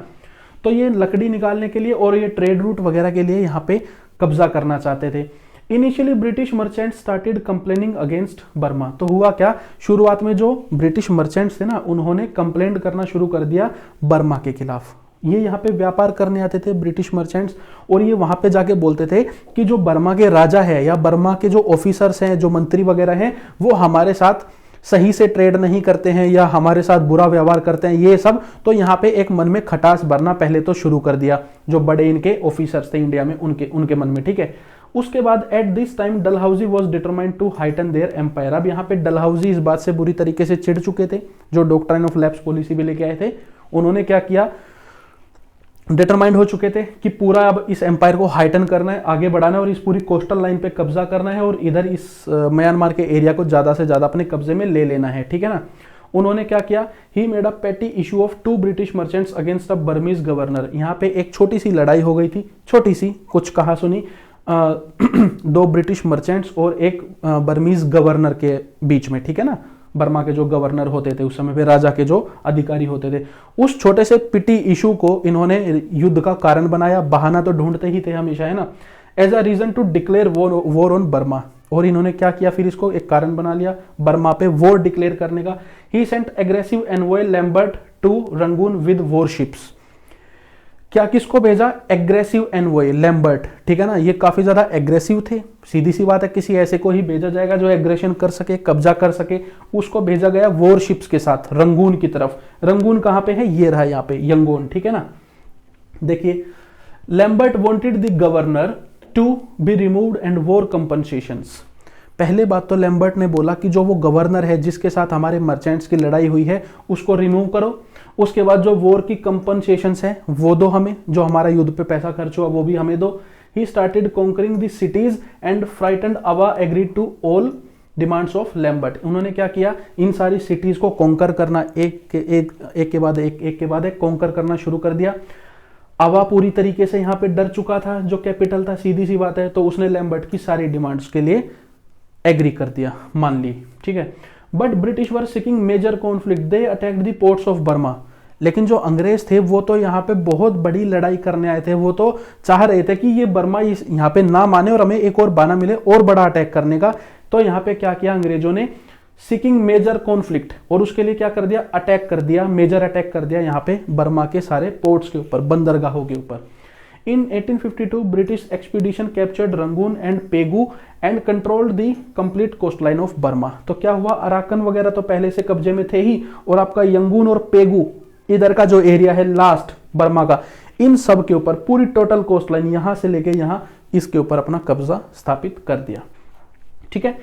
तो ये लकड़ी निकालने के लिए और ये ट्रेड रूट वगैरह के लिए यहाँ पे कब्जा करना चाहते थे। Initially British merchant started complaining against Burma. तो हुआ क्या, शुरुआत में जो ब्रिटिश मर्चेंट्स थे ना, उन्होंने कंप्लेंट करना शुरू कर दिया बर्मा के खिलाफ। ये यहाँ पे व्यापार करने आते थे ब्रिटिश मर्चेंट्स, और ये वहां पे जाके बोलते थे कि जो बर्मा के राजा है या बर्मा के जो ऑफिसर्स हैं, जो मंत्री वगैरह हैं, वो हमारे साथ सही से ट्रेड नहीं करते हैं या हमारे साथ बुरा व्यवहार करते हैं, ये सब। तो यहाँ पे एक मन में खटास भरना पहले तो शुरू कर दिया जो बड़े इनके ऑफिसर्स थे इंडिया में, उनके मन में, ठीक है। उसके बाद at this time Dalhousie was determined to heighten their empire. अब यहाँ पे डलहौजी इस बात से बुरी तरीके से चिढ़ चुके थे, जो डॉक्ट्राइन ऑफ लैप्स पॉलिसी भी लेके आए थे। उन्होंने क्या किया, डिटरमाइंड हो चुके थे कि पूरा अब इस एम्पायर को हाइटन करना है, आगे बढ़ाना है और इस पूरी कोस्टल लाइन पे कब्जा करना है और इधर इस म्यांमार के एरिया को ज्यादा से ज्यादा अपने कब्जे में ले लेना है, ठीक है ना। उन्होंने क्या किया, ही मेड अ पेटी issue of 2 British merchants against a Burmese governor. यहाँ पे एक छोटी सी लड़ाई हो गई थी, छोटी सी, कुछ कहा सुनी। दो ब्रिटिश मर्चेंट्स और एक बर्मीज गवर्नर के बीच में, ठीक है ना। बर्मा के जो गवर्नर होते थे उस समय पे, राजा के जो अधिकारी होते थे, उस छोटे से पिटी इशू को इन्होंने युद्ध का कारण बनाया। बहाना तो ढूंढते ही थे हमेशा, है ना, as a reason to declare war on Burma. और इन्होंने क्या किया, फिर इसको एक कारण बना लिया बर्मा पे वॉर डिक्लेयर करने का। He sent aggressive envoy Lambert to Rangoon with warships. क्या किसको भेजा, एग्रेसिव एनवॉय लैम्बर्ट, ठीक है ना। ये काफी ज्यादा एग्रेसिव थे, सीधी सी बात है, किसी ऐसे को ही भेजा जाएगा जो एग्रेशन कर सके, कब्जा कर सके। उसको भेजा गया वॉरशिप्स के साथ रंगून की तरफ। रंगून कहां पे है, ये रहा यहाँ पे यंगून, ठीक है ना। देखिए, Lambert wanted the governor to be removed and war compensations. पहले बात तो लैम्बर्ट ने बोला कि जो वो गवर्नर है जिसके साथ हमारे मर्चेंट्स की लड़ाई हुई है उसको रिमूव करो। उसके बाद जो वॉर की कंपनसेशंस है वो दो हमें, जो हमारा युद्ध पे पैसा खर्च हुआ वो भी हमें दो। He started conquering the cities and frightened Ava agreed to all demands of Lambert. उन्होंने क्या किया, इन सारी सिटीज को कॉन्कर करना, एक के बाद एक कॉन्कर करना शुरू कर दिया। अवा पूरी तरीके से यहाँ पे डर चुका था, जो कैपिटल था, सीधी सी बात है, तो उसने लैम्बर्ट की सारी डिमांड्स के लिए एग्री कर दिया, मान ली, ठीक है। But British were seeking major conflict, they attacked the ports of Burma. लेकिन जो अंग्रेज थे वो तो यहाँ पे बहुत बड़ी लड़ाई करने आए थे। वो तो चाह रहे थे कि ये बर्मा यहाँ पे ना माने और हमें एक और बहाना मिले और बड़ा अटैक करने का। तो यहाँ पे क्या किया अंग्रेजों ने, सीकिंग मेजर कॉन्फ्लिक्ट, और उसके लिए क्या कर दिया, अटैक कर दिया, मेजर अटैक कर दिया यहाँ पे बर्मा के सारे पोर्ट्स के ऊपर, बंदरगाहों के ऊपर। In 1852, British expedition captured Rangoon and Pegu and controlled the complete coastline of Burma। तो क्या हुआ, अराकन वगैरह तो पहले से कब्जे में थे ही, और आपका यंगून और पेगू इधर का जो एरिया है लास्ट बर्मा का, इन सब के ऊपर पूरी टोटल कोस्ट लाइन यहां से लेके यहां, इसके ऊपर अपना कब्जा स्थापित कर दिया, ठीक है।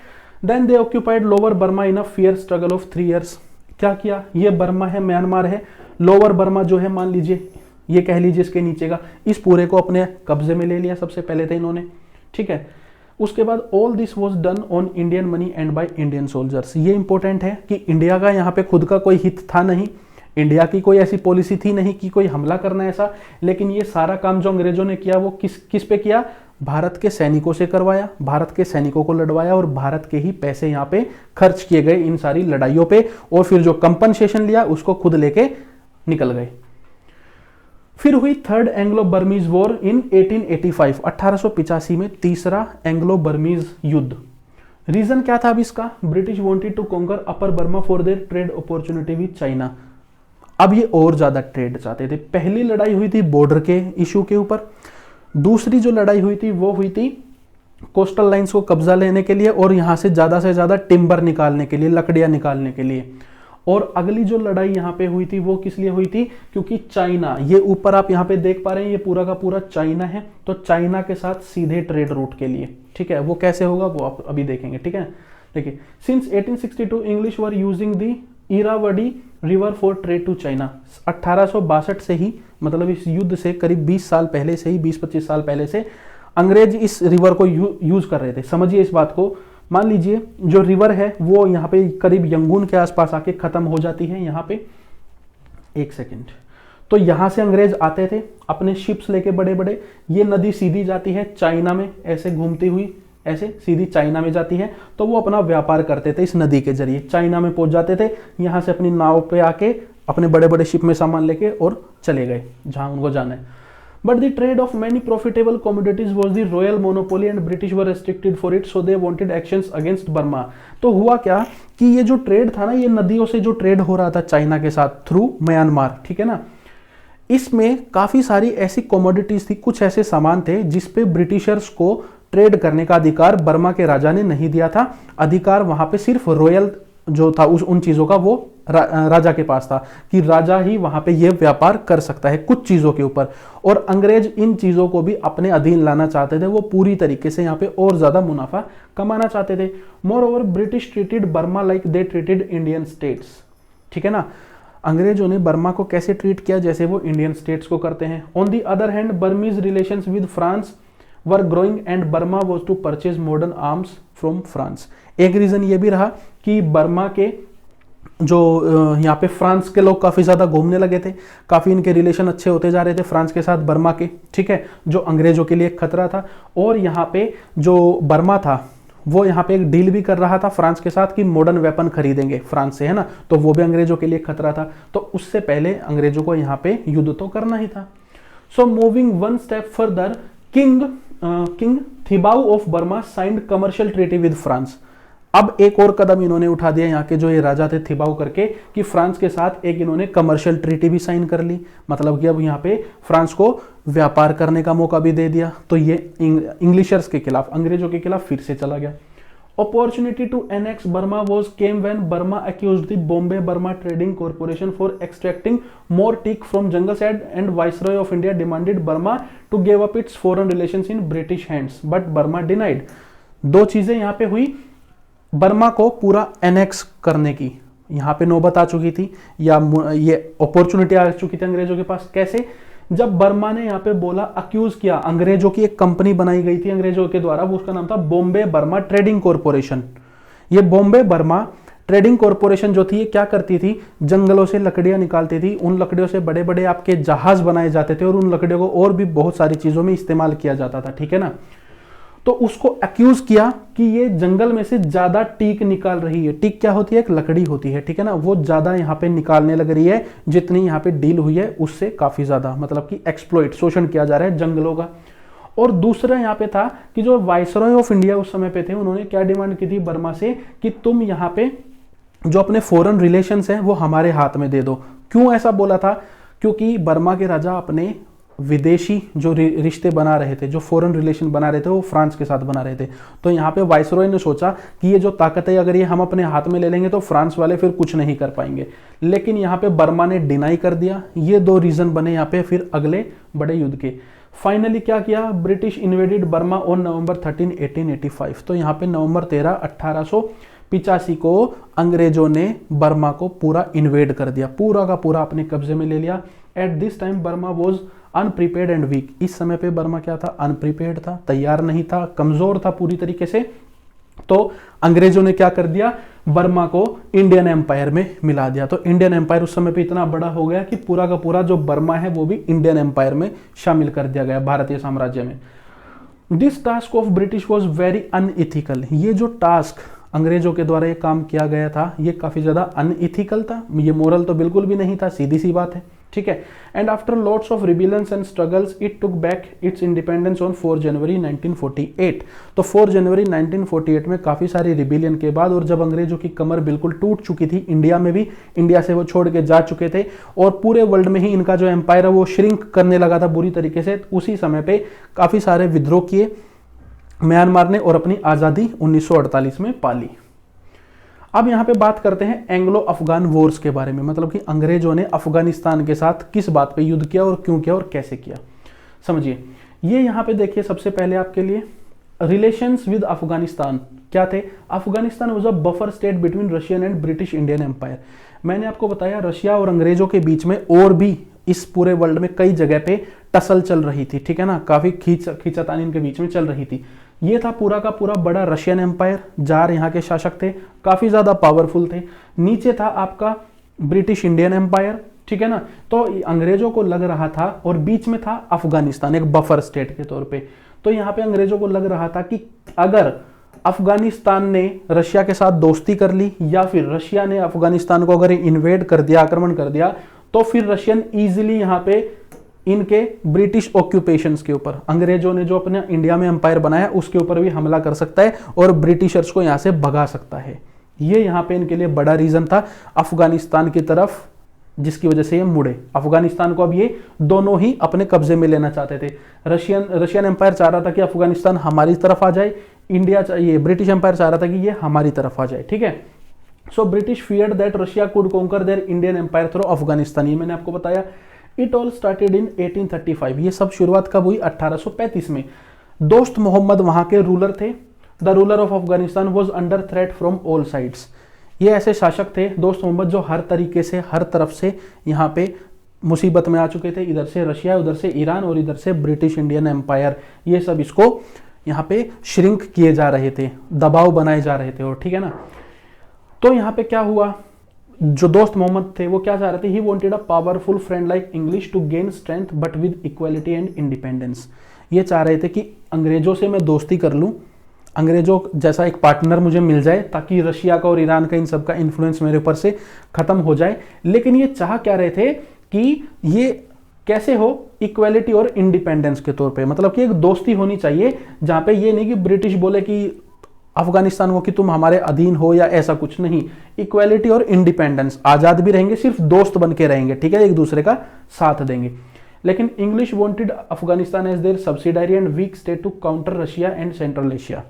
Then they occupied lower Burma in a fierce struggle of 3 years। क्या किया, ये बर्मा है, म्यांमार है, लोअर बर्मा जो है मान लीजिए, ये कह लीजिए इसके नीचे का, इस पूरे को अपने कब्जे में ले लिया सबसे पहले थे इन्होंने, ठीक है। उसके बाद all this was done on Indian money and by Indian soldiers. ये इंपॉर्टेंट है कि इंडिया का यहाँ पे खुद का कोई हित था नहीं, इंडिया की कोई ऐसी पॉलिसी थी नहीं कि कोई हमला करना ऐसा, लेकिन ये सारा काम जो अंग्रेजों ने किया वो किस पे किया, भारत के सैनिकों से करवाया, भारत के सैनिकों को लड़वाया, और भारत के ही पैसे यहाँ पे खर्च किए गए इन सारी लड़ाइयों पे, और फिर जो कंपनसेशन लिया उसको खुद लेके निकल गए। फिर हुई third Anglo Burmese war in 1885, 1885 में तीसरा एंग्लो बर्मीज युद्ध। रीजन क्या था अब इसका, British wanted to conquer upper Burma for their trade opportunity with China. अब ये और ज्यादा ट्रेड चाहते थे। पहली लड़ाई हुई थी बॉर्डर के इशू के ऊपर, दूसरी जो लड़ाई हुई थी वो हुई थी कोस्टल लाइंस को कब्जा लेने के लिए और यहां से ज्यादा टिम्बर निकालने के लिए, लकड़ियां निकालने के लिए। और अगली जो लड़ाई यहाँ पे हुई थी वो किस लिए हुई थी, क्योंकि चाइना, ये ऊपर आप यहाँ पे देख पा रहे हैं, ये पूरा का पूरा चाइना है, तो चाइना के साथ सीधे ट्रेड रूट के लिए, ठीक है। वो कैसे होगा वो आप अभी देखेंगे, ठीक है। देखिए, since 1862 English were using the Irrawaddy river for trade to China. 1862 से ही, मतलब इस युद्ध से करीब 20 साल पहले से ही, 20-25 साल पहले से अंग्रेज इस रिवर को यूज कर रहे थे। समझिए इस बात को, मान लीजिए जो रिवर है वो यहाँ पे करीब यंगून के आसपास आके खत्म हो जाती है, यहाँ पे एक सेकंड, तो यहां से अंग्रेज आते थे अपने शिप्स लेके बड़े बड़े, ये नदी सीधी जाती है चाइना में, ऐसे घूमती हुई ऐसे सीधी चाइना में जाती है, तो वो अपना व्यापार करते थे इस नदी के जरिए, चाइना में पहुंच जाते थे, यहां से अपनी नाव पे आके अपने बड़े बड़े शिप में सामान लेके और चले गए जहां उनको जाना है। But the trade of many profitable commodities was the royal monopoly and British were restricted for it, so they wanted actions against Burma। तो हुआ क्या कि ये जो ट्रेड था ना, ये नदियों से जो ट्रेड हो रहा था चाइना के साथ थ्रू म्यांमार, ठीक है ना, इसमें काफी सारी ऐसी कमोडिटीज थी, कुछ ऐसे सामान थे जिसपे ब्रिटिशर्स को ट्रेड करने का अधिकार बर्मा के राजा ने नहीं दिया था। अधिकार वहां पे सिर्फ रॉयल जो था उन चीजों का वो राजा के पास था, कि राजा ही वहां पे ये व्यापार कर सकता है कुछ चीजों के ऊपर, और अंग्रेज इन चीजों को भी अपने अधीन लाना चाहते थे, वो पूरी तरीके से यहाँ पे और ज्यादा मुनाफा कमाना चाहते थे। More over British treated Burma like they treated Indian states, ठीक है ना, अंग्रेजों ने बर्मा को कैसे ट्रीट किया, जैसे वो इंडियन स्टेट्स को करते हैं। On the other hand Burmese relations with France were growing and Burma was to purchase modern arms from France. एक रीजन ये भी रहा कि बर्मा के जो यहाँ पे फ्रांस के लोग काफ़ी ज़्यादा घूमने लगे थे, काफ़ी इनके रिलेशन अच्छे होते जा रहे थे फ्रांस के साथ, बर्मा के, ठीक है, जो अंग्रेजों के लिए एक खतरा था। और यहाँ पे जो बर्मा था वो यहाँ पे एक डील भी कर रहा था फ्रांस के साथ कि मॉडर्न वेपन खरीदेंगे फ्रांस से, है ना, तो वो भी अंग्रेजों के लिए खतरा था। तो उससे पहले अंग्रेजों को यहाँ पे युद्ध तो करना ही था। So moving one step further, king Thibaw of Burma signed commercial treaty with France. अब एक और कदम इन्होंने उठा दिया, यहाँ के जो ये राजा थे थिबाऊ करके, कि फ्रांस के साथ एक इन्होंने कमर्शियल ट्रीटी भी साइन कर ली, मतलब कि अब यहाँ पे फ्रांस को व्यापार करने का मौका भी दे दिया। तो ये इंग्लिशर्स के खिलाफ, अंग्रेजों के खिलाफ फिर से चला गया। Opportunity to annex Burma was came when Burma accused the Bombay Burma trading corporation for extracting more teak from jungle side and viceroy of India demanded Burma to give up its foreign relations in British hands but Burma denied. दो चीजें यहाँ पे हुई, Burma को पूरा annex करने की यहाँ पे नौबत आ चुकी थी, या ये अपॉर्चुनिटी आ चुकी थी अंग्रेजों के पास। कैसे? जब बर्मा ने यहाँ पे बोला, अक्यूज किया, अंग्रेजों की एक कंपनी बनाई गई थी अंग्रेजों के द्वारा, वो उसका नाम था बॉम्बे बर्मा ट्रेडिंग कॉर्पोरेशन। ये बॉम्बे बर्मा ट्रेडिंग कॉर्पोरेशन जो थी, ये क्या करती थी, जंगलों से लकड़ियां निकालती थी, उन लकड़ियों से बड़े बड़े आपके जहाज बनाए जाते थे और उन लकड़ियों को और भी बहुत सारी चीजों में इस्तेमाल किया जाता था, ठीक है ना। तो उसको एक्यूज किया कि ये जंगल में से ज्यादा टीक निकाल रही है। टीक क्या होती है? एक लकड़ी होती है, ठीक है ना, वो ज्यादा यहाँ पे निकालने लग रही है, जितनी यहाँ पे डील हुई है उससे काफी ज्यादा, मतलब कि एक्सप्लॉइट, शोषण किया जा रहा है जंगलों का। और दूसरा यहाँ पे था कि जो वाइसरॉय ऑफ इंडिया उस समय पे थे, उन्होंने क्या डिमांड की थी बर्मा से कि तुम यहाँ पे जो अपने फॉरेन रिलेशंस हैं वो हमारे हाथ में दे दो। क्यों ऐसा बोला था? क्योंकि बर्मा के राजा अपने विदेशी जो रिश्ते बना रहे थे, जो फॉरेन रिलेशन बना रहे थे, वो फ्रांस के साथ बना रहे थे। तो यहाँ पे वाइसरॉय ने सोचा कि ये जो ताकत है अगर ये हम अपने हाथ में ले लेंगे तो फ्रांस वाले फिर कुछ नहीं कर पाएंगे। लेकिन यहाँ पे बर्मा ने डिनाई कर दिया। ये दो रीजन बने यहाँ पे फिर अगले बड़े युद्ध के। फाइनली क्या किया? British invaded Burma on November 13, 1885। तो यहाँ पे नवंबर 13, 1885 को अंग्रेजों ने बर्मा को पूरा इन्वेड कर दिया, पूरा का पूरा अपने कब्जे में ले लिया। At this time Burma was unprepared and weak. इस समय पे बर्मा क्या था? अनप्रिपेयर्ड था, तैयार नहीं था, कमजोर था पूरी तरीके से। तो अंग्रेजों ने क्या कर दिया? बर्मा को इंडियन एम्पायर में मिला दिया। तो इंडियन एम्पायर उस समय पे इतना बड़ा हो गया कि पूरा का पूरा जो बर्मा है वो भी इंडियन एम्पायर में शामिल कर दिया गया, भारतीय साम्राज्य में। This task of British was very unethical. ये जो टास्क अंग्रेजों के द्वारा ये काम किया गया था, ये काफी ज्यादा अनइथिकल था, ये मोरल तो बिल्कुल भी नहीं था, सीधी सी बात है, ठीक है। And after lots of rebellions and struggles it took back its independence on 4 January 1948। तो 4 जनवरी 1948 में काफी सारी रिबिलियन के बाद, और जब अंग्रेजों की कमर बिल्कुल टूट चुकी थी, इंडिया में भी, इंडिया से वो छोड़ के जा चुके थे और पूरे वर्ल्ड में ही इनका जो एम्पायर है वो श्रिंक करने लगा था बुरी तरीके से, उसी समय पे काफी सारे विद्रोह किए म्यांमार ने और अपनी आजादी 1948 में पाली। अब यहां पे बात करते हैं एंग्लो अफगान वॉर्स के बारे में, मतलब कि अंग्रेजों ने अफगानिस्तान के साथ किस बात पे युद्ध किया और क्यों किया और कैसे किया। समझिए, ये यहां पे देखिए सबसे पहले आपके लिए रिलेशंस विद अफगानिस्तान क्या थे। Afghanistan was a buffer state between Russian and British Indian empire. मैंने आपको बताया रशिया और अंग्रेजों के बीच में और भी इस पूरे वर्ल्ड में कई जगह पे टसल चल रही थी, ठीक है ना, काफी खींचातानी इनके बीच में चल रही थी। ये था पूरा का पूरा बड़ा रशियन एम्पायर, जार यहाँ के शासक थे, काफी ज्यादा पावरफुल थे। नीचे था आपका ब्रिटिश इंडियन एम्पायर, ठीक है ना। तो अंग्रेजों को लग रहा था, और बीच में था अफगानिस्तान एक बफर स्टेट के तौर पे। तो यहाँ पे अंग्रेजों को लग रहा था कि अगर अफगानिस्तान ने रशिया के साथ दोस्ती कर ली या फिर रशिया ने अफगानिस्तान को अगर इन्वेड कर दिया, आक्रमण कर दिया, तो फिर रशियन इजीली यहाँ पे इनके ब्रिटिश ऑक्यूपेशंस के ऊपर, अंग्रेजों ने जो अपने इंडिया में एम्पायर बनाया उसके ऊपर भी हमला कर सकता है और ब्रिटिशर्स को यहां से भगा सकता है। ये यहां पे इनके लिए बड़ा रीजन था अफगानिस्तान की तरफ, जिसकी वजह से ये मुड़े। अफगानिस्तान को अब ये दोनों ही अपने कब्जे में लेना चाहते थे। रशियन एम्पायर चाह रहा था कि अफगानिस्तान हमारी तरफ आ जाए, ये ब्रिटिश एम्पायर चाह रहा था कि ये हमारी तरफ आ जाए, ठीक है। So British feared that Russia could conquer their Indian empire through Afghanistan. ये मैंने आपको बताया। It all started in 1835। ये सब शुरुआत कब हुई? 1835 में। दोस्त मोहम्मद वहां के रूलर थे। The ruler of Afghanistan was under threat from all sides. ये ऐसे शासक थे दोस्त मोहम्मद जो हर तरीके से, हर तरफ से यहाँ पे मुसीबत में आ चुके थे। इधर से रशिया, उधर से ईरान और इधर से ब्रिटिश इंडियन एम्पायर, ये सब इसको यहाँ पे श्रिंक किए जा रहे थे, दबाव बनाए जा रहे थे, और ठीक है ना। तो यहाँ पे क्या हुआ, जो दोस्त मोहम्मद थे वो क्या चाह रहे थे, he wanted a powerful friend like English to gain strength but with equality and independence. ये चाह रहे थे कि अंग्रेजों से मैं दोस्ती कर लूं, अंग्रेजों जैसा एक पार्टनर मुझे मिल जाए ताकि रशिया का और ईरान का इन सब का इन्फ्लुएंस मेरे ऊपर से खत्म हो जाए। लेकिन ये चाह क्या रहे थे कि ये कैसे हो, इक्वालिटी और इंडिपेंडेंस के तौर पे, मतलब कि एक दोस्ती होनी चाहिए जहां पे ये नहीं कि ब्रिटिश बोले कि अफगानिस्तान को कि तुम हमारे अधीन हो या ऐसा कुछ नहीं, इक्वालिटी और इंडिपेंडेंस, आजाद भी रहेंगे, सिर्फ दोस्त बन के रहेंगे, ठीक है, एक दूसरे का साथ देंगे। लेकिन English wanted Afghanistan as their subsidiary and weak state to counter Russia and central Asia.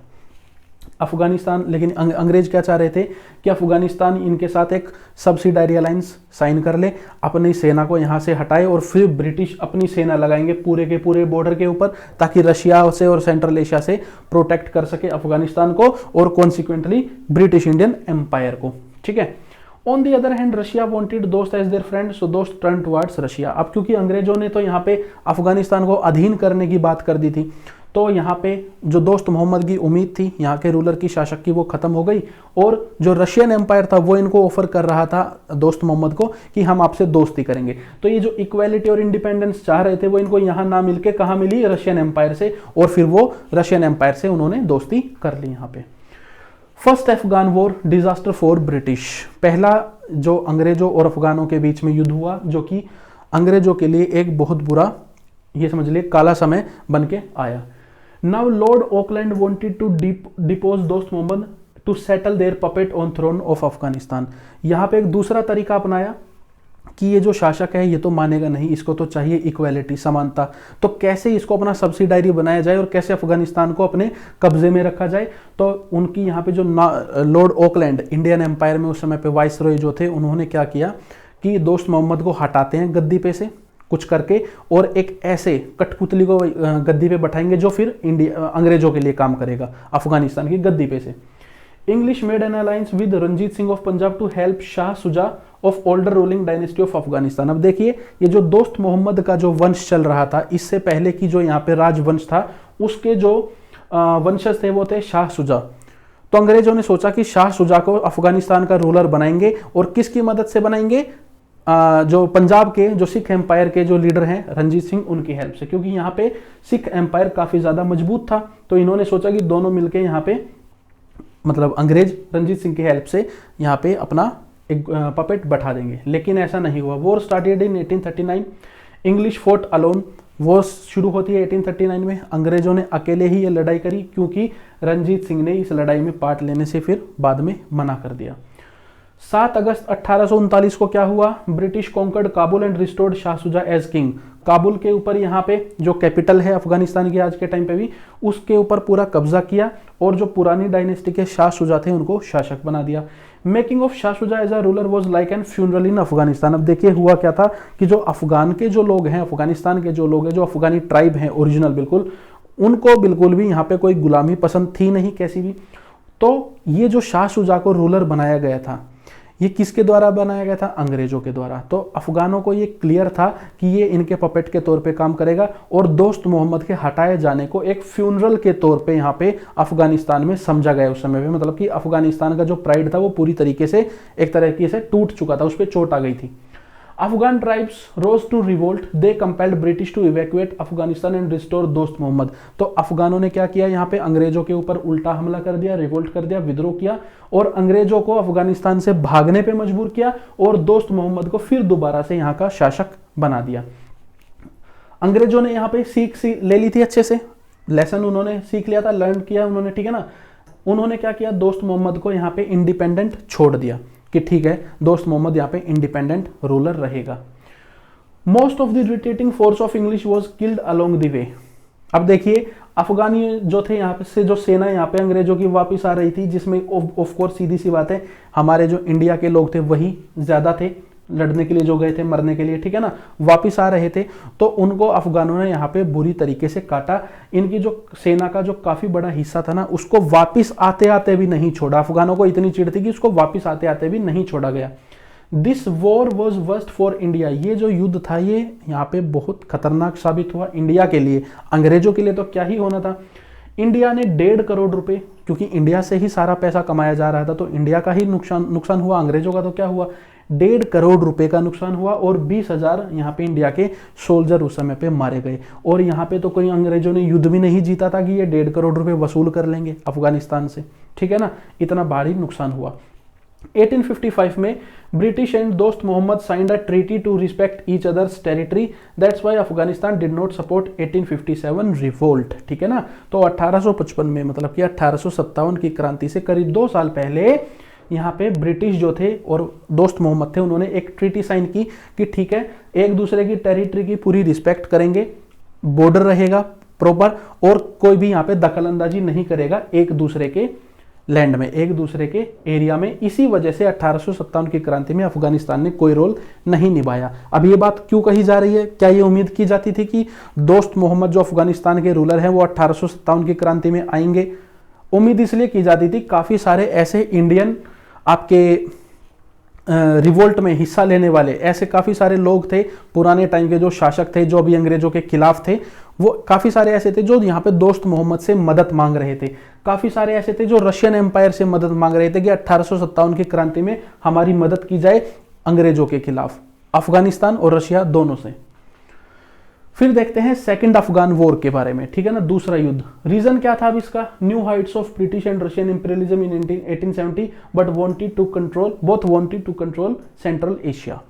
Afghanistan, लेकिन अंग्रेज क्या चाह रहे थे कि अफगानिस्तान इनके साथ एक सब्सिडारी अलायंस साइन कर ले, अपनी सेना को यहां से हटाए और फिर ब्रिटिश अपनी सेना लगाएंगे पूरे के पूरे बॉर्डर के ऊपर, ताकि रशिया से और सेंट्रल एशिया से प्रोटेक्ट कर सके अफगानिस्तान को और कॉन्सिक्वेंटली ब्रिटिश इंडियन एम्पायर को, ठीक है। On the other hand Russia wanted दोस्त एज देयर फ्रेंड, सो दोस्त टर्न टुवर्ड्स रशिया। अब क्योंकि अंग्रेजों ने तो यहाँ पे अफगानिस्तान को अधीन करने की बात कर दी थी, तो यहाँ पे जो दोस्त मोहम्मद की उम्मीद थी यहाँ के रूलर की, शासक की, वो खत्म हो गई। और जो रशियन एम्पायर था वो इनको ऑफर कर रहा था दोस्त मोहम्मद को कि हम आपसे दोस्ती करेंगे। तो ये जो इक्वालिटी और इंडिपेंडेंस चाह रहे थे वो इनको यहाँ ना मिलके कहाँ मिली, रशियन एम्पायर से, और फिर वो रशियन एम्पायर से उन्होंने दोस्ती कर ली यहाँ पे। First Afghan war disaster for British, पहला जो अंग्रेजों और अफगानों के बीच में युद्ध हुआ जो कि अंग्रेजों के लिए एक बहुत बुरा, ये समझ लिए, काला समय बन के आया। Now Lord Auckland wanted to depose Dost Mohammad to settle their puppet on throne of Afghanistan. यहाँ पे एक दूसरा तरीका अपनाया कि ये जो शासक है ये तो मानेगा नहीं, इसको तो चाहिए इक्वालिटी, समानता, तो कैसे इसको अपना सब्सिडारी बनाया जाए और कैसे अफगानिस्तान को अपने कब्जे में रखा जाए। तो उनकी यहाँ पे जो लॉर्ड ऑकलैंड इंडियन एम्पायर में उस समय पे वाइसरॉय जो थे, उन्होंने क्या किया कि दोस्त मोहम्मद को हटाते हैं गद्दी पे से कुछ करके और एक ऐसे कठपुतली को गद्दी पे बैठाएंगे जो फिर अंग्रेजों के लिए काम करेगा अफगानिस्तान की गद्दी पे से। English made an alliance with Ranjit Singh of Punjab to help Shah Shuja of older ruling dynasty of Afghanistan. अब देखिए ये जो दोस्त मोहम्मद का जो वंश चल रहा था, इससे पहले की जो यहाँ पे राजवंश था उसके जो वंशज थे वो थे शाह सुजा। तो अंग्रेजों ने सोचा कि शाह सुजा को अफगानिस्तान का रूलर बनाएंगे, और किसकी मदद से बनाएंगे, जो पंजाब के जो सिख एम्पायर के जो लीडर हैं रंजीत सिंह, उनकी हेल्प से, क्योंकि यहाँ पे सिख एम्पायर काफी ज्यादा मजबूत था। तो इन्होंने सोचा कि दोनों मिलकर यहाँ पे, मतलब अंग्रेज रंजीत सिंह की हेल्प से यहाँ पे अपना एक पपेट बैठा देंगे। लेकिन ऐसा नहीं हुआ। War started in 1839, English fort alone. War शुरू होती है 1839 में, अंग्रेजों ने अकेले ही ये लड़ाई करी क्योंकि रंजीत सिंह ने इस लड़ाई में पार्ट लेने से फिर बाद में मना कर दिया। 7 अगस्त 1839 को क्या हुआ, British conquered Kabul and restored Shah Shuja as king. Kabul के ऊपर यहाँ पे जो कैपिटल है अफगानिस्तान की आज के टाइम पे भी, उसके ऊपर पूरा कब्जा किया और जो पुरानी डायनेस्टी के शाह सुजा थे उनको शासक बना दिया। Making of Shah Shuja as a ruler was like an funeral in Afghanistan. अब देखिए हुआ क्या था कि जो अफगान के जो लोग हैं, अफगानिस्तान के जो लोग हैं, जो अफगानी ट्राइब हैं ओरिजिनल, बिल्कुल उनको बिल्कुल भी यहाँ पे कोई गुलामी पसंद थी नहीं कैसी भी। तो ये जो शाह सुजा को रूलर बनाया गया था, ये किसके द्वारा बनाया गया था, अंग्रेजों के द्वारा। तो अफगानों को ये क्लियर था कि ये इनके पपेट के तौर पे काम करेगा, और दोस्त मोहम्मद के हटाए जाने को एक फ्यूनरल के तौर पे यहाँ पे अफगानिस्तान में समझा गया उस समय पे। मतलब कि अफगानिस्तान का जो प्राइड था वो पूरी तरीके से एक तरीके से टूट चुका था, उस पर चोट आ गई थी। Afghan tribes rose to revolt, they compelled British to evacuate Afghanistan and restore Dost Mohammad. तो अफगानों ने क्या किया, यहाँ पे अंग्रेजों के ऊपर उल्टा हमला कर दिया, रिवोल्ट कर दिया, विद्रोह किया, और अंग्रेजों को अफगानिस्तान से भागने पे मजबूर किया, और दोस्त मोहम्मद को फिर दोबारा से यहाँ का शासक बना दिया। अंग्रेजों ने यहाँ पे सीख ले ली थी, अच्छे से लेसन उन्होंने सीख लिया था, लर्न किया उन्होंने, ठीक है ना। उन्होंने क्या किया, दोस्त मोहम्मद को यहाँ पे इंडिपेंडेंट छोड़ दिया कि ठीक है दोस्त मोहम्मद यहाँ पे इंडिपेंडेंट रूलर रहेगा। Most of the retreating force of English was killed along the way. अब देखिए अफगानी जो थे यहाँ पे से जो सेना यहाँ पे अंग्रेजों की वापस आ रही थी, जिसमें ऑफ कोर्स सीधी सी बात है हमारे जो इंडिया के लोग थे वही ज्यादा थे लड़ने के लिए, जो गए थे मरने के लिए, ठीक है ना, वापिस आ रहे थे। तो उनको अफगानों ने यहाँ पे बुरी तरीके से काटा। इनकी जो सेना का जो काफी बड़ा हिस्सा था ना, उसको वापिस आते आते भी नहीं छोड़ा। अफगानों को इतनी चिढ़ थी कि उसको वापिस आते आते भी नहीं छोड़ा गया। This war was worst for India. ये जो युद्ध था ये यहाँ पे बहुत खतरनाक साबित हुआ इंडिया के लिए। अंग्रेजों के लिए तो क्या ही होना था। इंडिया ने 1.5 करोड़ रुपए, क्योंकि इंडिया से ही सारा पैसा कमाया जा रहा था, तो इंडिया का ही नुकसान हुआ, अंग्रेजों का तो क्या हुआ। 1.5 करोड़ रुपए का नुकसान हुआ और 20,000 यहाँ पे इंडिया के सोल्जर उस समय पे मारे गए। और यहाँ पे तो कोई अंग्रेजों ने युद्ध भी नहीं जीता था कि ये 1.5 करोड़ रुपए वसूल कर लेंगे अफगानिस्तान से, ठीक है ना, इतना भारी नुकसान हुआ। 1855 में British and Dost Mohammad signed a treaty to respect each other's territory, that's why Afghanistan did not support 1857 revolt, ठीक है ना। तो 1855 में, मतलब कि 1857 की क्रांति से करीब 2 साल पहले यहाँ पे ब्रिटिश जो थे और दोस्त मोहम्मद थे, उन्होंने एक ट्रीटी साइन की कि ठीक है, एक दूसरे की टेरिटरी की पूरी रिस्पेक्ट करेंगे, बॉर्डर रहेगा प्रॉपर, और कोई भी यहाँ पे दखल अंदाजी नहीं करेगा एक दूसरे के लैंड में, एक दूसरे के एरिया में। इसी वजह से 1857 की क्रांति में अफगानिस्तान ने कोई रोल नहीं निभाया। अब ये बात क्यों कही जा रही है? क्या ये उम्मीद की जाती थी कि दोस्त मोहम्मद जो अफगानिस्तान के रूलर हैं वो 1857 की क्रांति में आएंगे? उम्मीद इसलिए की जाती थी, काफी सारे ऐसे इंडियन आपके रिवोल्ट में हिस्सा लेने वाले ऐसे काफी सारे लोग थे, पुराने टाइम के जो शासक थे, जो अभी अंग्रेजों के खिलाफ थे, वो काफी सारे ऐसे थे जो यहाँ पे दोस्त मोहम्मद से मदद मांग रहे थे। काफी सारे ऐसे थे जो रशियन एम्पायर से मदद मांग रहे थे कि 1857 की क्रांति में हमारी मदद की जाए अंग्रेजों के खिलाफ, अफगानिस्तान और रशिया दोनों से। फिर देखते हैं सेकंड अफगान वॉर के बारे में, ठीक है ना, दूसरा युद्ध। रीजन क्या था अब इसका? New heights of British and Russian imperialism in 1870 but wanted to control central Asia.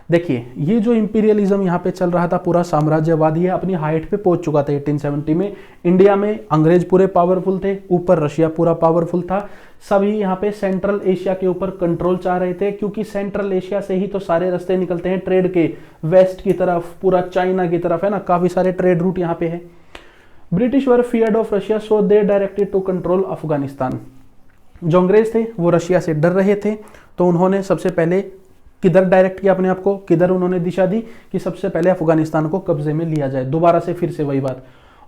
देखिए, ये जो इंपीरियलिज्म यहाँ पे चल रहा था, पूरा साम्राज्यवादी है, अपनी हाइट पे पहुंच चुका था 1870 में। इंडिया में अंग्रेज पूरे पावरफुल थे, ऊपर रशिया पूरा पावरफुल था। सभी यहाँ पे सेंट्रल एशिया के ऊपर कंट्रोल चाह रहे थे, क्योंकि सेंट्रल एशिया से ही तो सारे रास्ते निकलते हैं ट्रेड के, वेस्ट की तरफ, पूरा चाइना की तरफ, है ना, काफी सारे ट्रेड रूट यहाँ पे है। British were feared of Russia, so they directed to control Afghanistan. जो अंग्रेज थे वो रशिया से डर रहे थे, तो उन्होंने सबसे पहले किधर डायरेक्ट किया अपने आप को, किधर उन्होंने दिशा दी कि सबसे पहले अफगानिस्तान को कब्जे में लिया जाए। दोबारा से फिर से वही बात।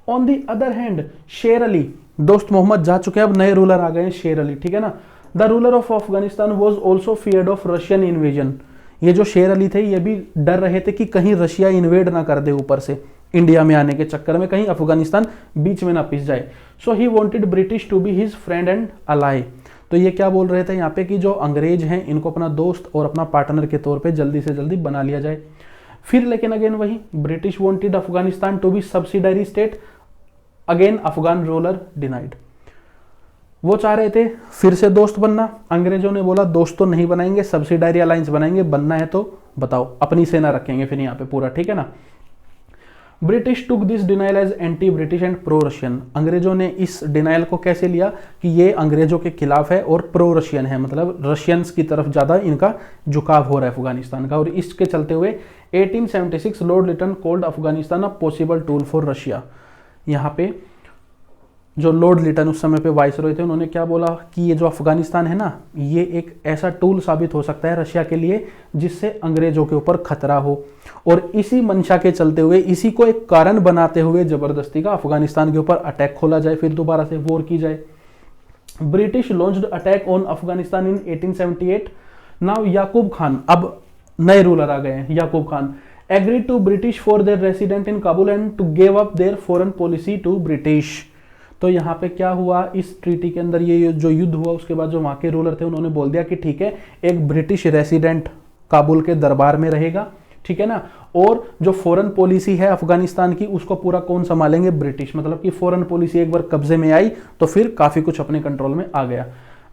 ऑन दी अदर हैंड शेर अली, दोस्त मोहम्मद जा चुके हैं, अब नए रूलर आ गए हैं, शेर अली, ठीक है ना। The ruler of Afghanistan was also feared of Russian invasion. ये जो शेर अली थे ये भी डर रहे थे कि कहीं रशिया इन्वेड ना कर दे ऊपर से, इंडिया में आने के चक्कर में कहीं अफगानिस्तान बीच में ना पिस जाए। So he wanted British to be his friend and ally. तो ये क्या बोल रहे थे यहाँ पे कि जो अंग्रेज हैं इनको अपना दोस्त और अपना पार्टनर के तौर पे जल्दी से जल्दी बना लिया जाए। फिर लेकिन अगेन वही, British wanted Afghanistan to be subsidiary state, again Afghan ruler denied. वो चाह रहे थे फिर से दोस्त बनना, अंग्रेजों ने बोला दोस्त तो नहीं बनाएंगे, सब्सिडरी अलायंस बनाएंगे, बनना है तो बताओ, अपनी सेना रखेंगे फिर यहाँ पे पूरा, ठीक है ना। British took this denial as anti British and pro Russian. अंग्रेजों ने इस डिनाइल को कैसे लिया कि ये अंग्रेजों के खिलाफ है और प्रो रशियन है, मतलब रशियंस की तरफ ज्यादा इनका झुकाव हो रहा है अफगानिस्तान का। और इसके चलते हुए 1876 Lord Lytton called Afghanistan a possible tool for Russia. यहाँ पे जो लॉर्ड लिटन उस समय पे वाइसरॉय थे, उन्होंने क्या बोला कि ये जो अफगानिस्तान है ना, ये एक ऐसा टूल साबित हो सकता है रशिया के लिए जिससे अंग्रेजों के ऊपर खतरा हो। और इसी मंशा के चलते हुए, इसी को एक कारण बनाते हुए जबरदस्ती का अफगानिस्तान के ऊपर अटैक खोला जाए, फिर दोबारा से वॉर की जाए। British launched attack on Afghanistan in 1878। Now Yakub Khan, अब नए रूलर आ गए हैं, Yakub Khan agreed to British for their resident in Kabul and to give up their foreign policy to British. तो यहाँ पे क्या हुआ, इस ट्रीटी के अंदर ये जो युद्ध हुआ उसके बाद जो वहाँ के रूलर थे उन्होंने बोल दिया कि ठीक है, एक ब्रिटिश रेसिडेंट काबुल के दरबार में रहेगा, ठीक है ना, और जो फॉरेन पॉलिसी है अफगानिस्तान की उसको पूरा कौन संभालेंगे, ब्रिटिश। मतलब कि फॉरेन पॉलिसी एक बार कब्जे में आई तो फिर काफी कुछ अपने कंट्रोल में आ गया।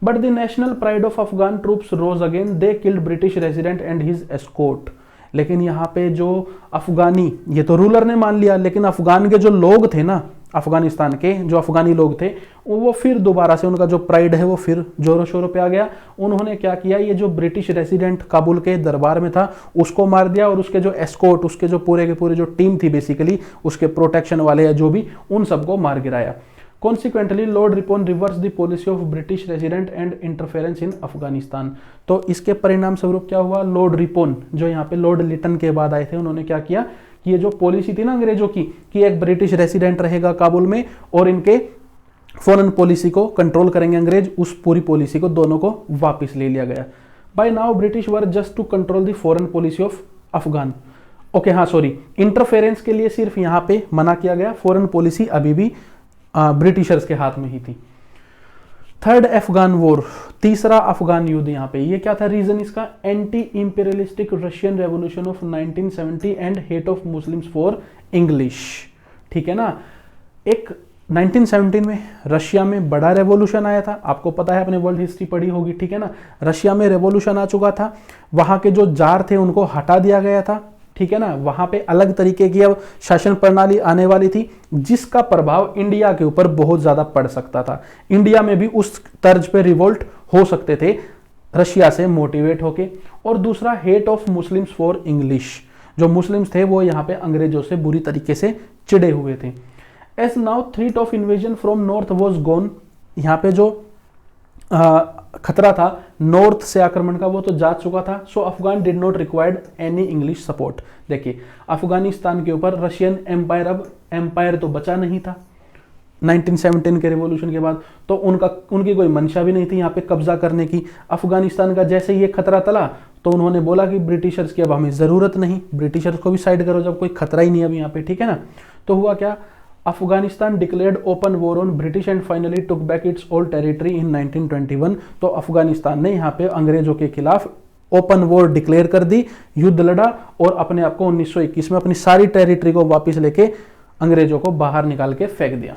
But the national pride of Afghan troops rose again, they killed British resident and his escort. लेकिन यहाँ पे जो अफगानी, ये तो रूलर ने मान लिया, लेकिन अफगान के जो लोग थे ना, अफगानिस्तान के जो अफगानी लोग थे, वो फिर दोबारा से उनका जो प्राइड है वो फिर जोरों शोरों पे आ गया। उन्होंने क्या किया, ये जो ब्रिटिश रेसिडेंट काबुल के दरबार में था उसको मार दिया, और उसके जो एस्कॉर्ट, उसके जो पूरे के पूरे जो टीम थी बेसिकली, उसके प्रोटेक्शन वाले या जो भी, उन सबको मार गिराया। Consequently, Lord Ripon reversed the policy of British resident and interference in Afghanistan। तो इसके परिणाम स्वरूप क्या हुआ, लॉर्ड रिपोन जो यहाँ पे लॉर्ड लिटन के बाद आए थे, उन्होंने क्या किया कि ये जो पॉलिसी थी ना अंग्रेजों की कि एक ब्रिटिश रेसिडेंट रहेगा काबुल में और इनके फॉरेन पॉलिसी को कंट्रोल करेंगे अंग्रेज, उस पूरी पॉलिसी को दोनों को वापस ले लिया गया। By now British were just to control the foreign policy of Afghan. Okay, हाँ सॉरी, इंटरफेरेंस के लिए सिर्फ यहाँ पे मना किया गया, फॉरेन पॉलिसी अभी भी ब्रिटिशर्स के हाथ में ही थी। थर्ड अफगान वॉर, तीसरा अफगान युद्ध, यहाँ पे ये क्या था रीजन इसका, anti imperialistic Russian revolution of 1970 and hate of Muslims for English. ठीक है ना, एक 1917 में रशिया में बड़ा रेवोल्यूशन आया था, आपको पता है, आपने वर्ल्ड हिस्ट्री पढ़ी होगी। ठीक है ना, रशिया में रेवोल्यूशन आ चुका था, वहां के जो जार थे उनको हटा दिया गया था। ठीक है ना, वहां पे अलग तरीके की अब शासन प्रणाली आने वाली थी, जिसका प्रभाव इंडिया के ऊपर बहुत ज्यादा पड़ सकता था। इंडिया में भी उस तर्ज पे रिवोल्ट हो सकते थे रशिया से मोटिवेट होके। और दूसरा hate of Muslims for English, जो मुस्लिम्स थे वो यहाँ पे अंग्रेजों से बुरी तरीके से चिढ़े हुए थे। As now threat of invasion from north was gone, यहाँ पे जो खतरा था नॉर्थ से आक्रमण का वो तो जा चुका था। So Afghan did not required any English support. देखिए अफगानिस्तान के ऊपर रशियन एम्पायर, अब एम्पायर तो बचा नहीं था 1917 के रिवॉल्यूशन के बाद, तो उनकी कोई मंशा भी नहीं थी यहाँ पे कब्जा करने की। अफगानिस्तान का जैसे ये खतरा तला तो उन्होंने बोला कि ब्रिटिशर्स की अब हमें जरूरत नहीं, ब्रिटिशर्स को भी साइड करो जब कोई खतरा ही नहीं अब यहाँ पे। ठीक है ना, तो हुआ क्या, Afghanistan declared open war on British and finally took back it's old territory in 1921। तो अफगानिस्तान ने यहाँ पे अंग्रेजों के खिलाफ ओपन वॉर डिक्लेयर कर दी, युद्ध लड़ा और अपने आप को 1921 में अपनी सारी टेरिटरी को वापस लेके अंग्रेजों को बाहर निकाल के फेंक दिया।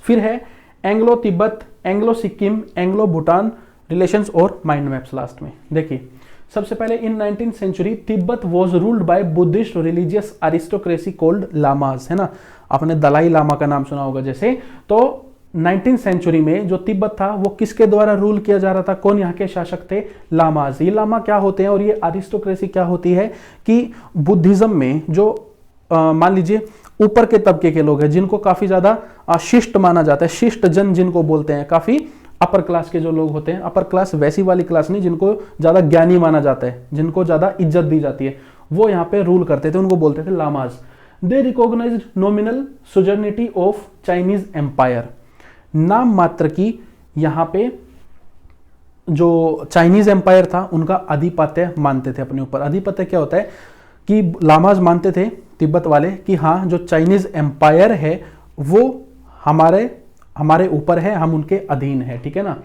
फिर है Anglo Tibet, Anglo Sikkim, Anglo Bhutan relations और माइंड मैप्स लास्ट में। देखिए सबसे पहले in 19th century Tibet was ruled by Buddhist religious aristocracy called lamas, है ना, आपने दलाई लामा का नाम सुना होगा जैसे। तो 19th सेंचुरी में जो तिब्बत था वो किसके द्वारा रूल किया जा रहा था, कौन यहाँ के शासक थे, लामाज। ये लामा क्या होते हैं और ये अरिस्टोक्रेसी क्या होती है कि बुद्धिज्म में जो मान लीजिए ऊपर के तबके के लोग हैं जिनको काफी ज्यादा शिष्ट माना जाता है, शिष्ट जन जिनको बोलते हैं, काफी अपर क्लास के जो लोग होते हैं, अपर क्लास वैसी वाली क्लास नहीं जिनको ज्यादा ज्ञानी माना जाता है, जिनको ज्यादा इज्जत दी जाती है, वो यहाँ पे रूल करते थे, उनको बोलते थे lamas. They recognised nominal suzerainty of Chinese empire, नाम मात्र की यहाँ पे जो चाइनीज एम्पायर था उनका आधिपत्य मानते थे अपने ऊपर। आधिपत्य क्या होता है कि लामाज मानते थे तिब्बत वाले कि हाँ जो चाइनीज एम्पायर है वो हमारे ऊपर है, हम उनके अधीन है। ठीक है ना,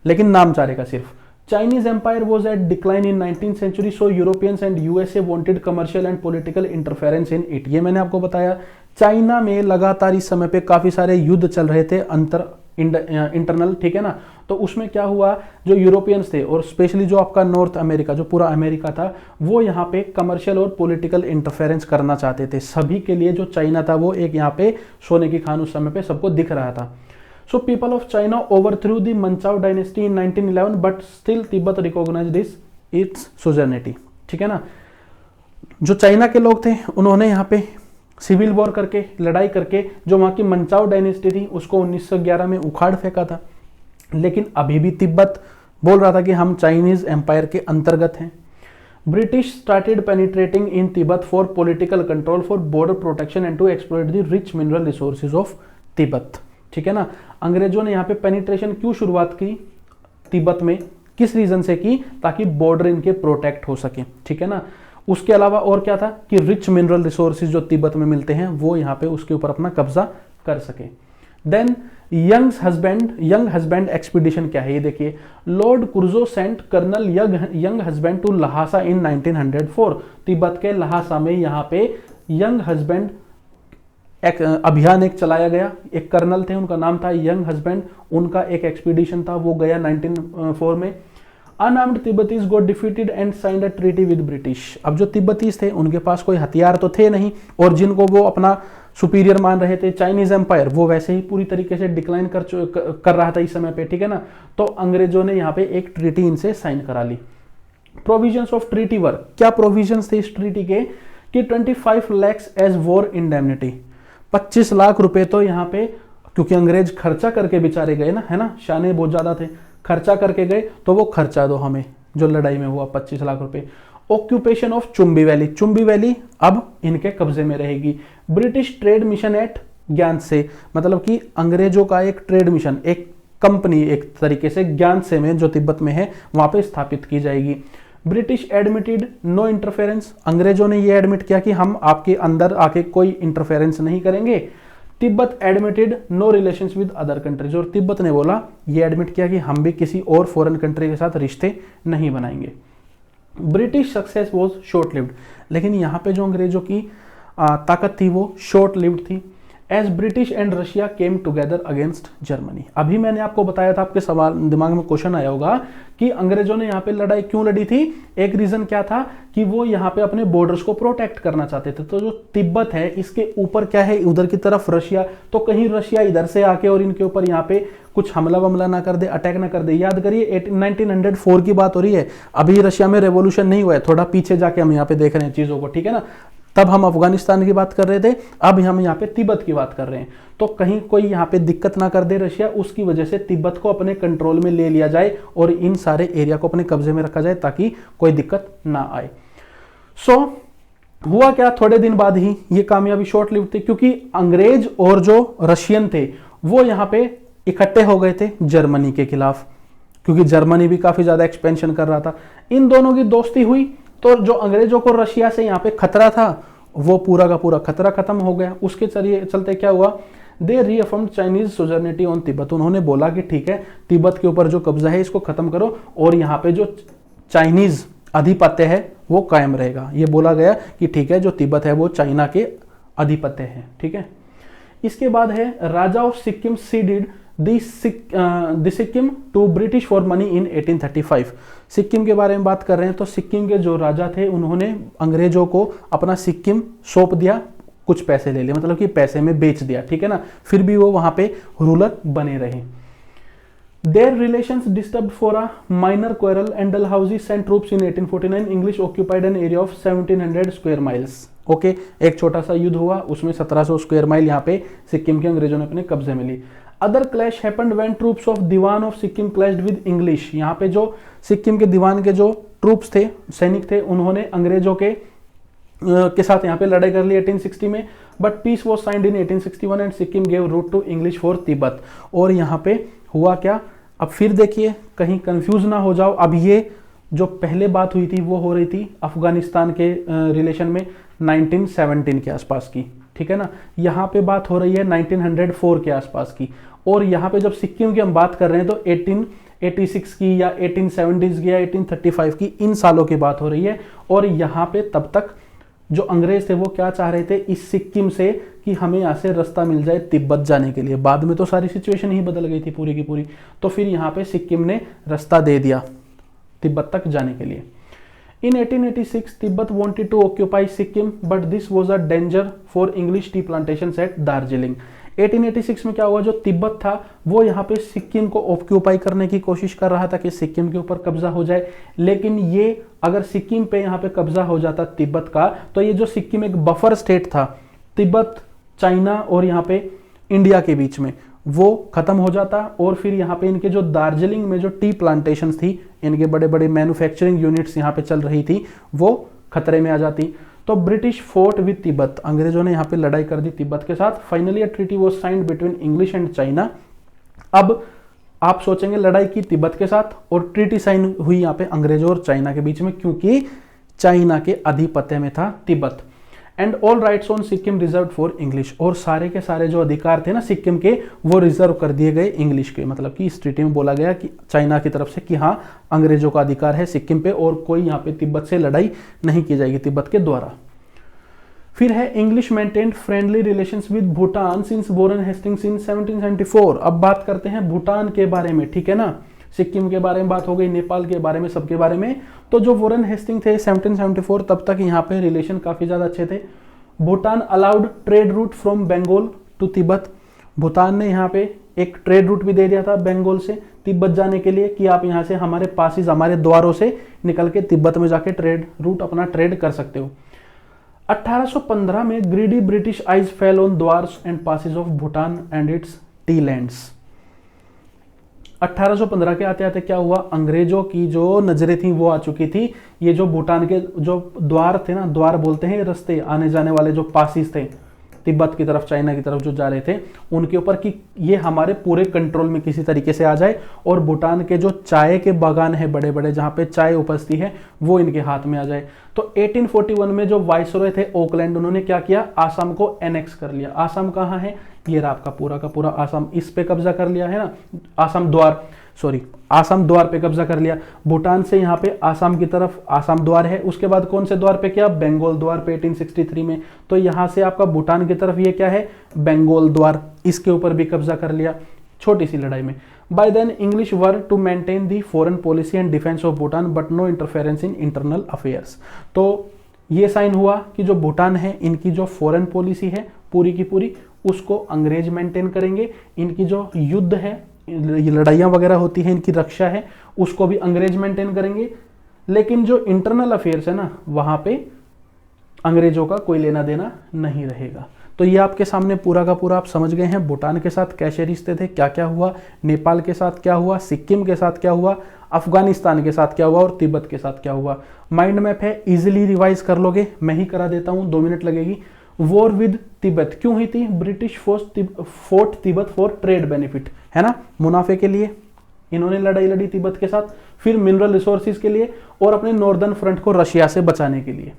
लेकिन नामचारे का सिर्फ। Chinese empire was at decline in 19th century, so Europeans and USA wanted commercial and political interference in it. ये मैंने आपको बताया, चाइना में लगातार इस समय पे काफी सारे युद्ध चल रहे थे इंटरनल। ठीक है ना, तो उसमें क्या हुआ, जो यूरोपियंस थे और स्पेशली जो आपका नॉर्थ अमेरिका, जो पूरा अमेरिका था, वो यहाँ पे कमर्शियल और पॉलिटिकल इंटरफेरेंस करना चाहते थे। सभी के लिए जो चाइना था वो एक यहाँ पे सोने की खान उस समय पे सबको दिख रहा था। So people of China overthrew the Manchu dynasty in 1911 but still Tibet recognised its suzerainty. ठीक है ना, जो चाइना के लोग थे उन्होंने यहाँ पे सिविल वॉर करके, लड़ाई करके जो वहां की मंचाओ डायनेस्टी थी उसको 1911 में उखाड़ फेंका था, लेकिन अभी भी तिब्बत बोल रहा था कि हम चाइनीज एम्पायर के अंतर्गत हैं। British started penetrating in Tibet for political control, for border protection and to exploit the rich mineral resources of Tibet. ठीक है ना, अंग्रेजों ने यहाँ पे पेनिट्रेशन क्यों शुरुआत की तिब्बत में, किस रीजन से की, ताकि बॉर्डर इनके प्रोटेक्ट हो सके। ठीक है ना, उसके अलावा और क्या था कि रिच मिनरल रिसोर्सेज जो तिब्बत में मिलते हैं वो यहाँ पे उसके ऊपर अपना कब्जा कर सके। देन यंग हस्बैंड एक्सपीडिशन क्या है ये देखिए, Lord Curzon sent Colonel Younghusband to Lhasa in 1904। Tibet के लहासा में यहाँ पे यंग हस्बैंड अभियान एक चलाया गया, एक कर्नल थे उनका नाम था यंग हस्बैंड, उनका एक एक्सपीडिशन था वो गया 1904 में। Unarmed Tibetans got defeated and signed a treaty with British. अब जो तिब्बतीज थे उनके पास कोई हथियार तो थे नहीं और जिनको वो अपना सुपीरियर मान रहे थे चाइनीज एम्पायर, वो वैसे ही पूरी तरीके से डिक्लाइन कर रहा था इस समय पे। ठीक है ना, तो अंग्रेजों ने यहाँ पे एक ट्रीटी इनसे साइन करा ली। प्रोविजंस ऑफ ट्रीटी वर, क्या प्रोविजंस थे इस ट्रीटी के कि 25 lakh as war indemnity, 25 lakh रुपए तो यहाँ पे, क्योंकि अंग्रेज खर्चा करके बेचारे गए ना, है ना, शाने बहुत ज्यादा थे, खर्चा करके गए तो वो खर्चा दो हमें जो लड़ाई में हुआ 25 लाख रुपए। Occupation of Chumbi valley, Chumbi valley अब इनके कब्जे में रहेगी। ब्रिटिश ट्रेड मिशन एट ज्ञान से, मतलब कि अंग्रेजों का एक ट्रेड मिशन, एक कंपनी एक तरीके से ज्ञान से में जो तिब्बत में है वहां पे स्थापित की जाएगी। ब्रिटिश एडमिटेड नो इंटरफेरेंस, अंग्रेजों ने ये एडमिट किया कि हम आपके अंदर आके कोई इंटरफेरेंस नहीं करेंगे। Tibet admitted no relations with other countries, और तिब्बत ने बोला, ये एडमिट किया कि हम भी किसी और फॉरेन कंट्री के साथ रिश्ते नहीं बनाएंगे। British success was short lived, लेकिन यहाँ पे जो अंग्रेजों की ताकत थी वो शॉर्ट लिव्ड थी। As British and Russia came together against Germany. अभी मैंने आपको बताया था, आपके सवाल दिमाग में क्वेश्चन आया होगा कि अंग्रेजों ने यहाँ पे लड़ाई क्यों लड़ी थी। एक रीजन क्या था कि वो यहाँ पे अपने बॉर्डर्स को प्रोटेक्ट करना चाहते थे। तो जो तिब्बत है इसके ऊपर क्या है, उधर की तरफ रशिया, तो कहीं रशिया इधर से आके और इनके ऊपर यहाँ पे कुछ हमला वमला ना कर दे, अटैक ना कर दे। याद करिए 1904 की बात हो रही है, अभी रशिया में रेवोल्यूशन नहीं हुआ है, थोड़ा पीछे जाके हम यहाँ पे देख रहे हैं चीजों को, ठीक है ना। तब हम अफगानिस्तान की बात कर रहे थे, अब हम यहाँ पे तिब्बत की बात कर रहे हैं। तो कहीं कोई यहाँ पे दिक्कत ना कर दे रशिया, उसकी वजह से तिब्बत को अपने कंट्रोल में ले लिया जाए और इन सारे एरिया को अपने कब्जे में रखा जाए ताकि कोई दिक्कत ना आए। सो हुआ क्या, थोड़े दिन बाद ही ये कामयाबी शॉर्ट लिव्ड थी, क्योंकि अंग्रेज और जो रशियन थे वो यहाँ पे इकट्ठे हो गए थे जर्मनी के खिलाफ, क्योंकि जर्मनी भी काफी ज्यादा एक्सपेंशन कर रहा था। इन दोनों की दोस्ती हुई तो जो अंग्रेजों को रशिया से यहाँ पे खतरा था वो पूरा का पूरा खतरा खत्म हो गया। उसके चलते क्या हुआ, दे रीअफर्म्ड चाइनीज सोजर्निटी ऑन तिब्बत। उन्होंने बोला कि ठीक है, तिब्बत के ऊपर जो कब्जा है इसको खत्म करो और यहाँ पे जो चाइनीज आधिपत्य है वो कायम रहेगा। ये बोला गया कि ठीक है, जो तिब्बत है वो चाइना के आधिपत्य है, ठीक है। इसके बाद है Raja of Sikkim ceded the Sikkim to British for money in 1835। Sikkim के बारे में बात कर रहे हैं तो सिक्किम के जो राजा थे उन्होंने अंग्रेजों को अपना सिक्किम सौंप दिया, कुछ पैसे ले लिए, मतलब कि पैसे में बेच दिया, ठीक है ना। फिर भी वो वहां पे रूलर बने रहे। Their relations disturbed for a minor quarrel and Dalhousie sent troops in 1849. English occupied an area of 1700 square miles. Okay, एक छोटा सा युद्ध हुआ, उसमें 1700 स्क्वायर माइल यहाँ पे सिक्किम के अंग्रेजों ने अपने कब्जे में ली। Other clash happened when troops of Dewan of Sikkim clashed with English. यहाँ पे जो सिक्किम के दीवान के जो ट्रूप्स थे, सैनिक थे, उन्होंने अंग्रेजों के साथ यहाँ पे लड़ाई कर ली 1860 में। But peace was signed in 1861 and Sikkim gave route to English for Tibet. और यहाँ पे हुआ क्या, अब फिर देखिए कहीं कंफ्यूज ना हो जाओ, अब ये जो पहले बात हुई थी वो हो रही थी अफगानिस्तान के रिलेशन में 1917 के आसपास की, ठीक है ना। यहाँ पे बात हो रही है 1904 के आसपास की। और यहाँ पे जब सिक्किम की हम बात कर रहे हैं तो 1886 की या 1870 की या 1835 की, इन सालों की बात हो रही है। और यहाँ पे तब तक जो अंग्रेज थे वो क्या चाह रहे थे इस सिक्किम से कि हमें यहाँ से रास्ता मिल जाए तिब्बत जाने के लिए। बाद में तो सारी सिचुएशन ही बदल गई थी पूरी की पूरी, तो फिर यहाँ पे सिक्किम ने रास्ता दे दिया तिब्बत तक जाने के लिए। In 1886, Tibet wanted to occupy Sikkim, but this was a danger for English tea plantations at Darjeeling. 1886 में क्या हुआ, जो तिब्बत था वो यहाँ पे सिक्किम को ऑक्यूपाई करने की कोशिश कर रहा था कि सिक्किम के ऊपर कब्जा हो जाए। लेकिन ये अगर सिक्किम पे यहाँ पे कब्जा हो जाता तिब्बत का, तो ये जो सिक्किम एक बफर स्टेट था तिब्बत, चाइना और यहाँ पे इंडिया के बीच में, वो खत्म हो जाता। और फिर यहाँ पे इनके जो दार्जिलिंग में जो टी प्लांटेशंस थी, इनके बड़े बड़े मैन्युफैक्चरिंग यूनिट्स यहाँ पे चल रही थी, वो खतरे में आ जाती। तो ब्रिटिश फोर्ट विद तिब्बत, अंग्रेजों ने यहाँ पे लड़ाई कर दी तिब्बत के साथ। Finally a treaty was signed between English and China. अब आप सोचेंगे लड़ाई की तिब्बत के साथ और ट्रीटी साइन हुई यहाँ पे अंग्रेजों और चाइना के बीच में, क्योंकि चाइना के आधिपत्य में था Tibet. And all rights on Sikkim reserve for English, और सारे के सारे जो अधिकार थे ना सिक्किम के, वो रिजर्व कर दिए गए इंग्लिश के। मतलब कि इस ट्रीटी में बोला गया कि चाइना की तरफ से कि हाँ अंग्रेजों का अधिकार है सिक्किम पे और कोई यहाँ पे तिब्बत से लड़ाई नहीं की जाएगी तिब्बत के द्वारा। फिर है English maintained friendly relations with Bhutan since Warren Hastings in 1774। अब बात करते हैं भूटान के बारे में, ठीक है ना। सिक्किम के बारे में बात हो गई, नेपाल के बारे में, सबके बारे में। तो जो वॉरेन हेस्टिंग थे 1774, तब तक यहाँ पे रिलेशन काफी ज्यादा अच्छे थे। Bhutan allowed trade route from Bengal to Tibet. Bhutan ने यहाँ पे एक ट्रेड रूट भी दे दिया था बंगाल से तिब्बत जाने के लिए कि आप यहाँ से हमारे पासिस, हमारे द्वारों से निकल के तिब्बत में जाके ट्रेड रूट अपना ट्रेड कर सकते हो। 1815 में greedy British eyes fell on Duars and passes of Bhutan and its tea lands. 1815 के आते आते क्या हुआ, अंग्रेजों की जो नजरें थी वो आ चुकी थी। ये जो भूटान के जो द्वार थे ना, द्वार बोलते हैं रास्ते आने जाने वाले, जो पासिस थे तिब्बत की तरफ, चाइना की तरफ जो जा रहे थे उनके ऊपर कि ये हमारे पूरे कंट्रोल में किसी तरीके से आ जाए और भूटान के जो चाय के बागान है बड़े बड़े जहाँ पे चाय उपजती है वो इनके हाथ में आ जाए। तो 1841 में जो वाइसरॉय थे ऑकलैंड, उन्होंने क्या किया, आसाम को एनेक्स कर लिया। आसाम कहाँ है, ये रहा आपका पूरा का पूरा आसाम, इस पे कब्जा कर लिया है ना, आसाम द्वार पे कब्जा कर लिया। भूटान से यहाँ पे आसाम की तरफ आसाम द्वार है, उसके बाद कौन से द्वार पे किया, बंगाल द्वार पे 1863 में। तो यहाँ से आपका भूटान की तरफ ये क्या है, बंगाल द्वार, इसके ऊपर भी कब्जा कर लिया छोटी सी लड़ाई में। By then English were to maintain the foreign policy and defence of Bhutan but no interference in internal affairs. तो ये साइन हुआ कि जो भूटान है इनकी जो फॉरेन पॉलिसी है पूरी की पूरी उसको अंग्रेज मेंटेन करेंगे, इनकी जो युद्ध है, लड़ाइयाँ वगैरह होती हैं, इनकी रक्षा है, उसको भी अंग्रेज मेंटेन करेंगे। लेकिन जो इंटरनल अफेयर्स है ना, वहाँ पे अंग्रेजों का कोई लेना देना नहीं रहेगा। तो ये आपके सामने पूरा का पूरा आप समझ गए हैं भूटान के साथ कैसे रिश्ते थे, क्या क्या हुआ, नेपाल के साथ क्या हुआ, सिक्किम के साथ क्या हुआ, अफगानिस्तान के साथ क्या हुआ और तिब्बत के साथ क्या हुआ। माइंड मैप है, इजीली रिवाइज कर लोगे, मैं ही करा देता हूँ, 2 मिनट लगेगी। वॉर विद तिब्बत क्यों हुई थी, British fort Tibet for trade benefit, है ना, मुनाफे के लिए इन्होंने लड़ाई लड़ी तिब्बत के साथ, फिर मिनरल रिसोर्सेज के लिए और अपने नॉर्दर्न फ्रंट को रशिया से बचाने के लिए।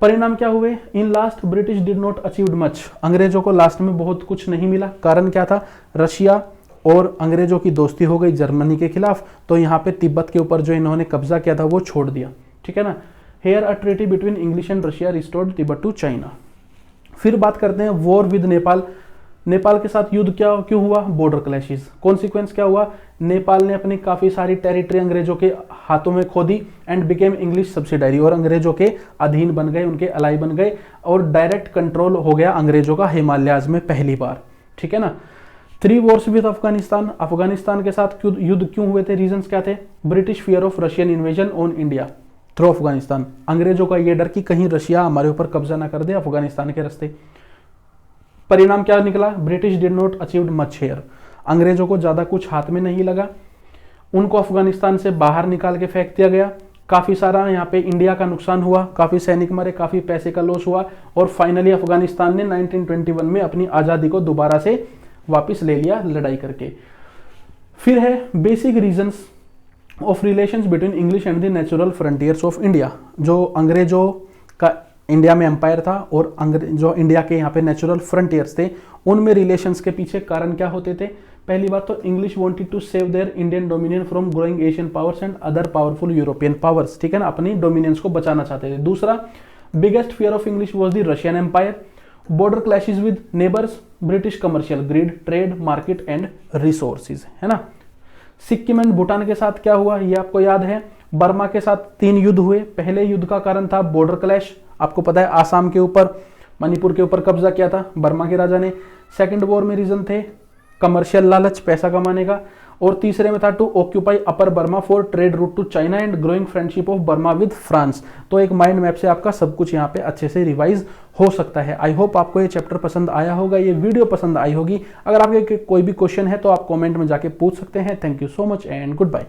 परिणाम क्या हुए, in last British did not achieved much, अंग्रेजों को लास्ट में बहुत कुछ नहीं मिला। कारण क्या था, रशिया और अंग्रेजों की दोस्ती हो गई जर्मनी के खिलाफ, तो यहाँ पे तिब्बत के ऊपर जो इन्होंने कब्जा किया था वो छोड़ दिया, ठीक है ना। Here a treaty between English and Russia restored Tibet to China. फिर बात करते हैं वॉर विद नेपाल। नेपाल के साथ युद्ध क्यों हुआ, बॉर्डर क्लैशेस। कॉन्सिक्वेंस क्या हुआ, नेपाल ने अपनी काफी सारी टेरिटरी अंग्रेजों के हाथों में खो दी एंड बिकेम इंग्लिश सब्सिडारी, और अंग्रेजों के अधीन बन गए, उनके अलाई बन गए और डायरेक्ट कंट्रोल हो गया अंग्रेजों का हिमालयाज में पहली बार, ठीक है ना। 3 वॉर्स विद अफगानिस्तान, अफगानिस्तान के साथ युद्ध क्यों हुए थे, रीजंस क्या थे, British fear of Russian invasion on India through Afghanistan, अंग्रेजों का ये डर कि कहीं रशिया हमारे ऊपर कब्जा ना कर दे अफगानिस्तान के रास्ते। परिणाम क्या निकला, British did not achieved much here, अंग्रेजों को ज्यादा कुछ हाथ में नहीं लगा, उनको अफगानिस्तान से बाहर निकाल के फेंक दिया गया। काफी सारा यहाँ पे इंडिया का नुकसान हुआ, काफी सैनिक मरे, काफी पैसे का लॉस हुआ और फाइनली अफगानिस्तान ने 1921 में अपनी आजादी को दोबारा से वापस ले लिया लड़ाई करके। फिर है basic reasons of relations between English and the natural frontiers of India. जो अंग्रेजों का इंडिया में एम्पायर था और जो इंडिया के यहाँ पे नेचुरल फ्रंटियर्स थे, उनमें रिलेशंस के पीछे कारण क्या होते थे। पहली बात तो English wanted to save their Indian dominion from growing Asian powers and other powerful European powers, ठीक है ना, अपनी डोमिनियंस को बचाना चाहते थे। दूसरा, biggest fear of English was the Russian empire. Border clashes with neighbours, British commercial greed, trade, market and resources, है ना। सिक्किम एंड भूटान के साथ क्या हुआ, ये आपको याद है। बर्मा के साथ 3 युद्ध हुए। पहले युद्ध का कारण था बॉर्डर क्लैश, आपको पता है आसाम के ऊपर, मणिपुर के ऊपर कब्जा किया था बर्मा के राजा ने। सेकंड वॉर में रीजन थे कमर्शियल लालच, पैसा कमाने का, और तीसरे में था to occupy upper Burma for trade route to China and growing friendship of Burma with France. तो एक माइंड मैप से आपका सब कुछ यहाँ पे अच्छे से रिवाइज हो सकता है। आई होप आपको ये चैप्टर पसंद आया होगा, ये वीडियो पसंद आई होगी। अगर आपके कोई भी क्वेश्चन है तो आप कमेंट में जाके पूछ सकते हैं। Thank you so much and good bye.